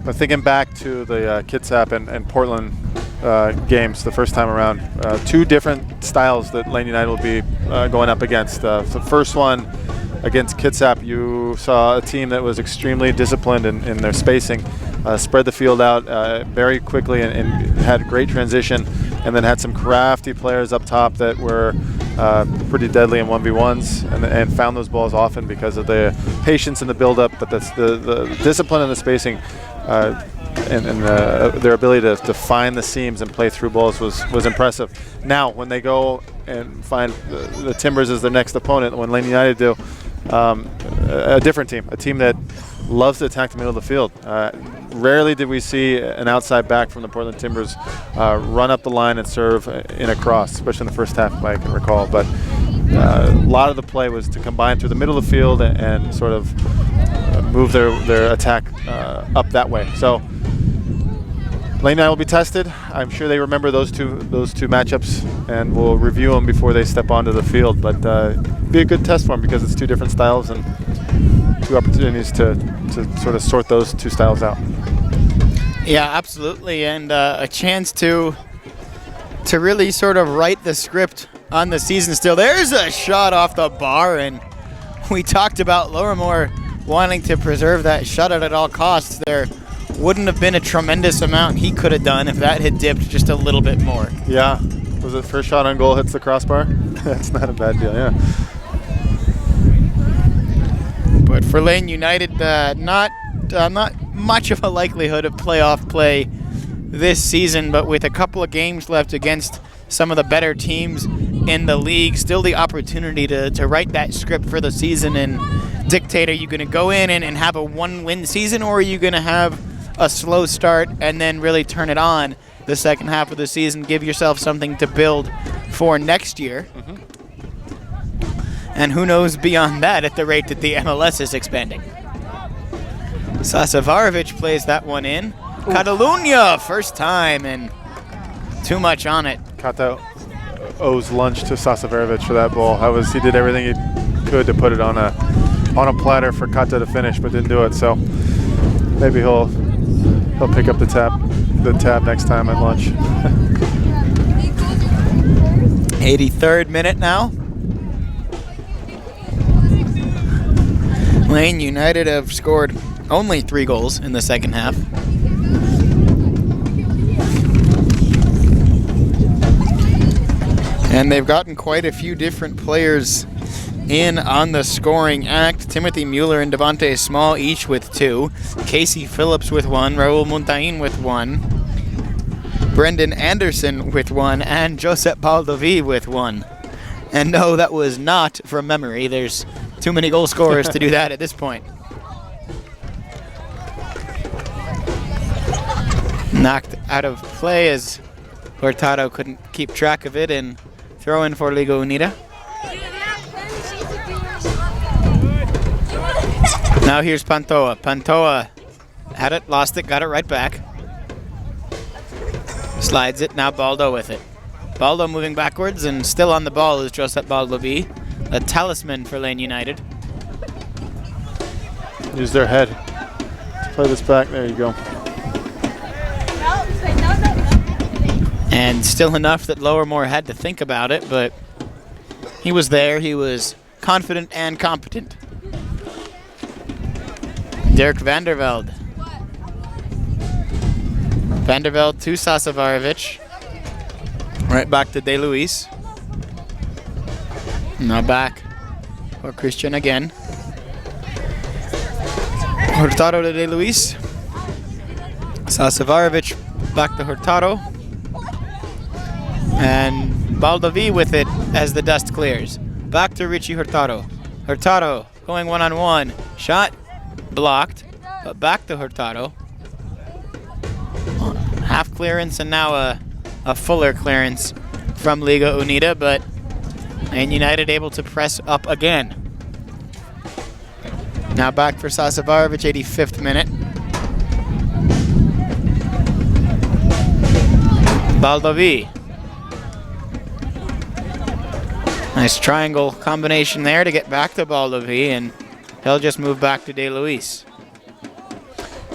But thinking back to the Kitsap and Portland games the first time around, two different styles that Lane United will be going up against. The first one against Kitsap, you saw a team that was extremely disciplined in their spacing, spread the field out very quickly and had great transition, and then had some crafty players up top that were pretty deadly in 1v1s and found those balls often because of the patience in the build-up, but that's the discipline and the spacing and their ability to find the seams and play through balls was impressive. Now, when they go and find the Timbers as their next opponent, when Lane United do, a different team, a team that loves to attack the middle of the field. Rarely did we see an outside back from the Portland Timbers run up the line and serve in a cross, especially in the first half, if I can recall. But a lot of the play was to combine through the middle of the field and sort of move their attack up that way. So Lane United will be tested. I'm sure they remember those two matchups, and we'll review them before they step onto the field. But be a good test for them because it's two different styles and two opportunities to sort of sort those two styles out. Yeah, absolutely, and a chance to really sort of write the script on the season still. There's a shot off the bar, and we talked about Lowermore wanting to preserve that shutout at all costs. There wouldn't have been a tremendous amount he could have done if that had dipped just a little bit more. Yeah. Was it first shot on goal hits the crossbar? That's not a bad deal, yeah. But for Lane United, not much of a likelihood of playoff play this season, but with a couple of games left against some of the better teams in the league, still the opportunity to write that script for the season and dictate, are you going to go in and have a one-win season, or are you going to have a slow start and then really turn it on the second half of the season, give yourself something to build for next year? Mm-hmm. And who knows beyond that at the rate that the MLS is expanding. Sasavarovic plays that one in. Cataluña, first time, and too much on it. Kata owes lunch to Sasavarovic for that ball. He did everything he could to put it on a platter for Kata to finish, but didn't do it. So maybe he'll pick up the tab next time at lunch. 83rd minute now. Lane United have scored only 3 goals in the second half. And they've gotten quite a few different players in on the scoring act. Timothy Mueller and Devonte Small each with 2. Casey Phillips with 1. Raul Muntean with 1. Brenden Anderson with 1. And Josep Baldoví with 1. And no, that was not from memory. There's too many goal scorers to do that at this point. Knocked out of play as Hurtado couldn't keep track of it, and throw in for Liga Unida. Now here's Pantoja. Pantoja had it, lost it, got it right back. Slides it, now Baldo with it. Baldo moving backwards, and still on the ball is Josep Baldoví, a talisman for Lane United. Use their head to play this back. There you go. And still enough that Lowermore had to think about it, but he was there. He was confident and competent. Dirk Vandervelde. Vandervelde to Sasavarovic. Right back to De Luis. Now back for Cristian again. Hurtado to De Luis. Sasavarovic back to Hurtado. And Baldoví with it as the dust clears. Back to Richie Hurtado. Hurtado going one-on-one. Shot blocked, but back to Hurtado. Half clearance and now a fuller clearance from Liga Unida, but Lane United able to press up again. Now back for Sasavarovic, 85th minute. Baldoví. Nice triangle combination there to get back to Baldoví, and he'll just move back to De Luis.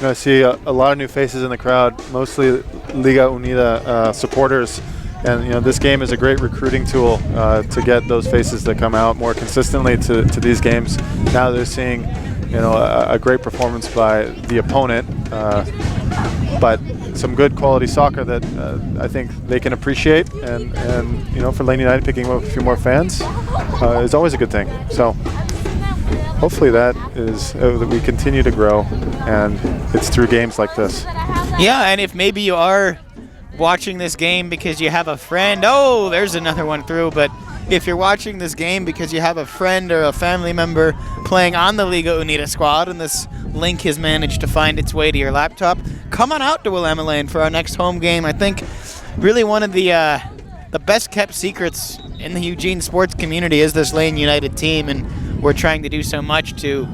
I see a lot of new faces in the crowd, mostly Liga Unida supporters. And this game is a great recruiting tool to get those faces that come out more consistently to these games. Now they're seeing, a great performance by the opponent, but some good quality soccer that I think they can appreciate. And for Lane United picking up a few more fans is always a good thing. So hopefully that is that we continue to grow, and it's through games like this. Yeah, and if maybe you are watching this game because you have a friend, oh, there's another one through, but if you're watching this game because you have a friend or a family member playing on the Liga Unida squad and this link has managed to find its way to your laptop, come on out to Willamalane for our next home game. I think really one of the best kept secrets in the Eugene sports community is this Lane United team, and we're trying to do so much to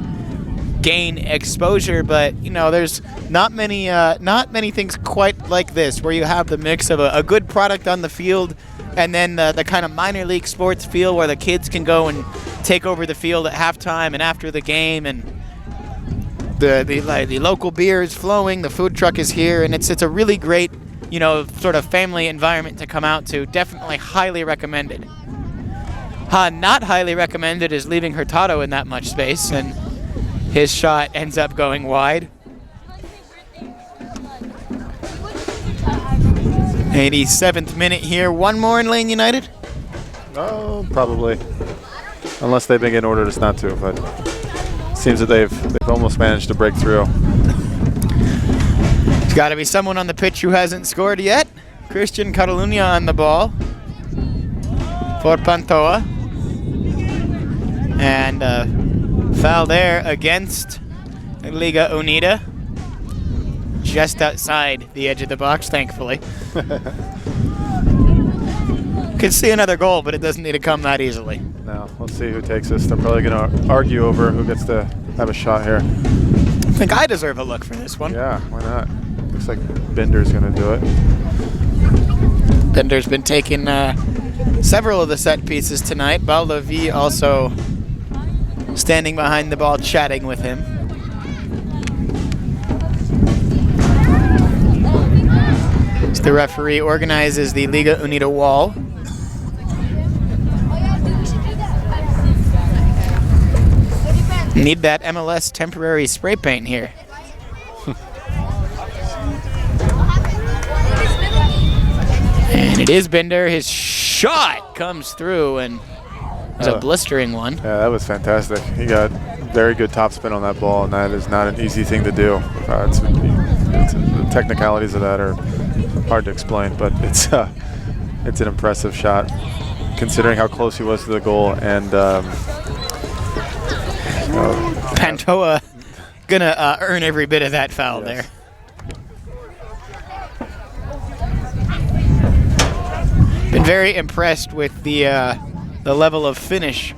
gain exposure, but there's not many things quite like this, where you have the mix of a good product on the field and then the kind of minor league sports feel where the kids can go and take over the field at halftime and after the game, and the local beer is flowing, the food truck is here, and it's a really great sort of family environment to come out to. Definitely highly recommended. Not highly recommended is leaving Hurtado in that much space, and his shot ends up going wide. 87th minute here. One more in Lane United? Oh, probably. Unless they've been getting ordered us not to, but it seems that they've almost managed to break through. There's got to be someone on the pitch who hasn't scored yet. Cristian Cataluña on the ball for Pantoja. And foul there against Liga Unida. Just outside the edge of the box, thankfully. Could see another goal, but it doesn't need to come that easily. No, let's see who takes this. They're probably going to argue over who gets to have a shot here. I think I deserve a look for this one. Yeah, why not? Looks like Bender's going to do it. Bender's been taking several of the set pieces tonight. Baldoví also standing behind the ball, chatting with him. So the referee organizes the Liga Unida wall. Need that MLS temporary spray paint here. And it is Bender. His shot comes through, and it's a blistering one. Yeah, that was fantastic. He got very good top spin on that ball, and that is not an easy thing to do. The technicalities of that are hard to explain, but it's an impressive shot, considering how close he was to the goal. And Pantoja gonna earn every bit of that foul there. Been very impressed with the level of finish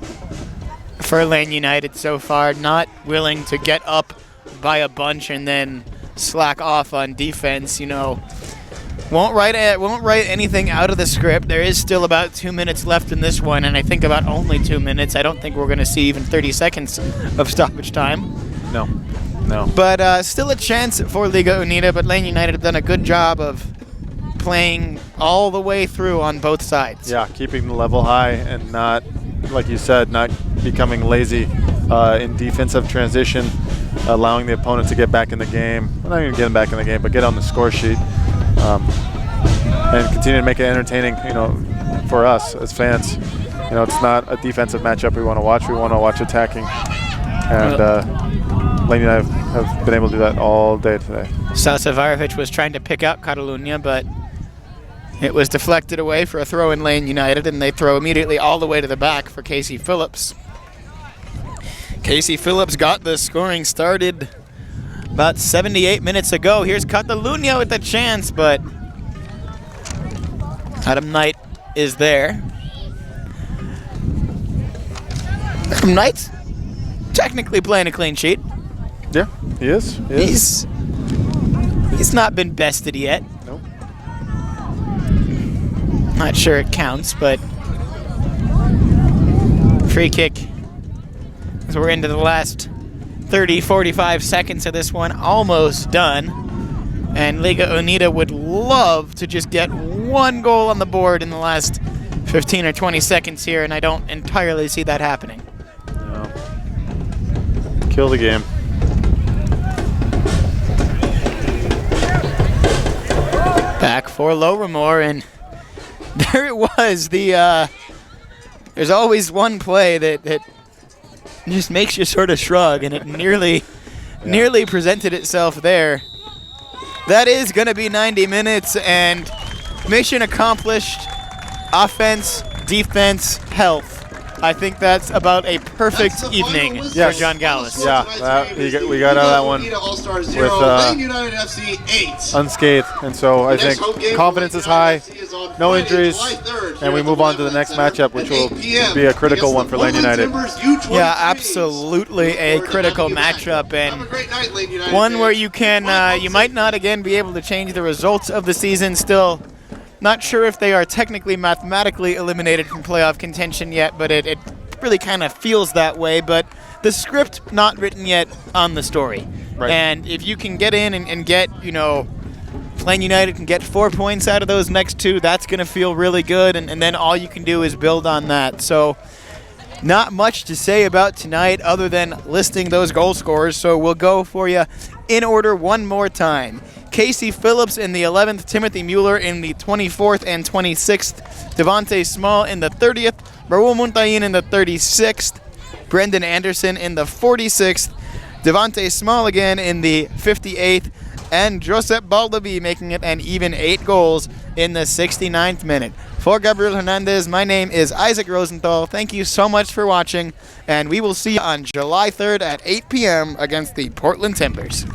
for Lane United so far. Not willing to get up by a bunch and then slack off on defense. Won't write anything out of the script. There is still about 2 minutes left in this one, and I think about only 2 minutes. I don't think we're going to see even 30 seconds of stoppage time. No. But still a chance for Liga Unida, but Lane United have done a good job of playing all the way through on both sides. Yeah, keeping the level high and not, like you said, not becoming lazy in defensive transition, allowing the opponent to get back in the game. Well, not even getting back in the game, but get on the score sheet. And continue to make it entertaining, for us as fans. It's not a defensive matchup we want to watch. We want to watch attacking. And Lane and I have been able to do that all day today. Sasavarovic was trying to pick out Cataluña, but It was deflected away for a throw in Lane United, and they throw immediately all the way to the back for Casey Phillips. Casey Phillips got the scoring started about 78 minutes ago. Here's Cataluña with the chance, but Adam Knight is there. Adam Knight's technically playing a clean sheet. Yeah, he is. He's not been bested yet. Nope. Not sure it counts, but free kick as we're into the last 30, 45 seconds of this one, almost done. And Liga Unida would love to just get one goal on the board in the last 15 or 20 seconds here, and I don't entirely see that happening. No. Kill the game. Back for Lowrimore, and there it was. There's always one play that just makes you sort of shrug, and it nearly presented itself there. That is going to be 90 minutes, and mission accomplished. Offense, defense, health. I think that's about a perfect evening for John Gallus. Yeah, we got out of that one with unscathed, and so I think confidence is high, no injuries, and we move on to the next matchup, which will be a critical one for Lane United. Yeah, absolutely a critical matchup, and one where you can, you might not again be able to change the results of the season. Still not sure if they are technically mathematically eliminated from playoff contention yet, but it really kind of feels that way. But the script not written yet on the story. Right. And if you can get in and get, Lane United can get 4 points out of those next two, that's going to feel really good. And then all you can do is build on that. So not much to say about tonight other than listing those goal scorers. So we'll go for you in order one more time. Casey Phillips in the 11th, Timothy Mueller in the 24th and 26th, Devonte Small in the 30th, Raul Muntean in the 36th, Brenden Anderson in the 46th, Devonte Small again in the 58th, and Josep Baldoví making it an even 8 goals in the 69th minute. For Gabriel Hernandez, my name is Isaac Rosenthal. Thank you so much for watching, and we will see you on July 3rd at 8 p.m. against the Portland Timbers.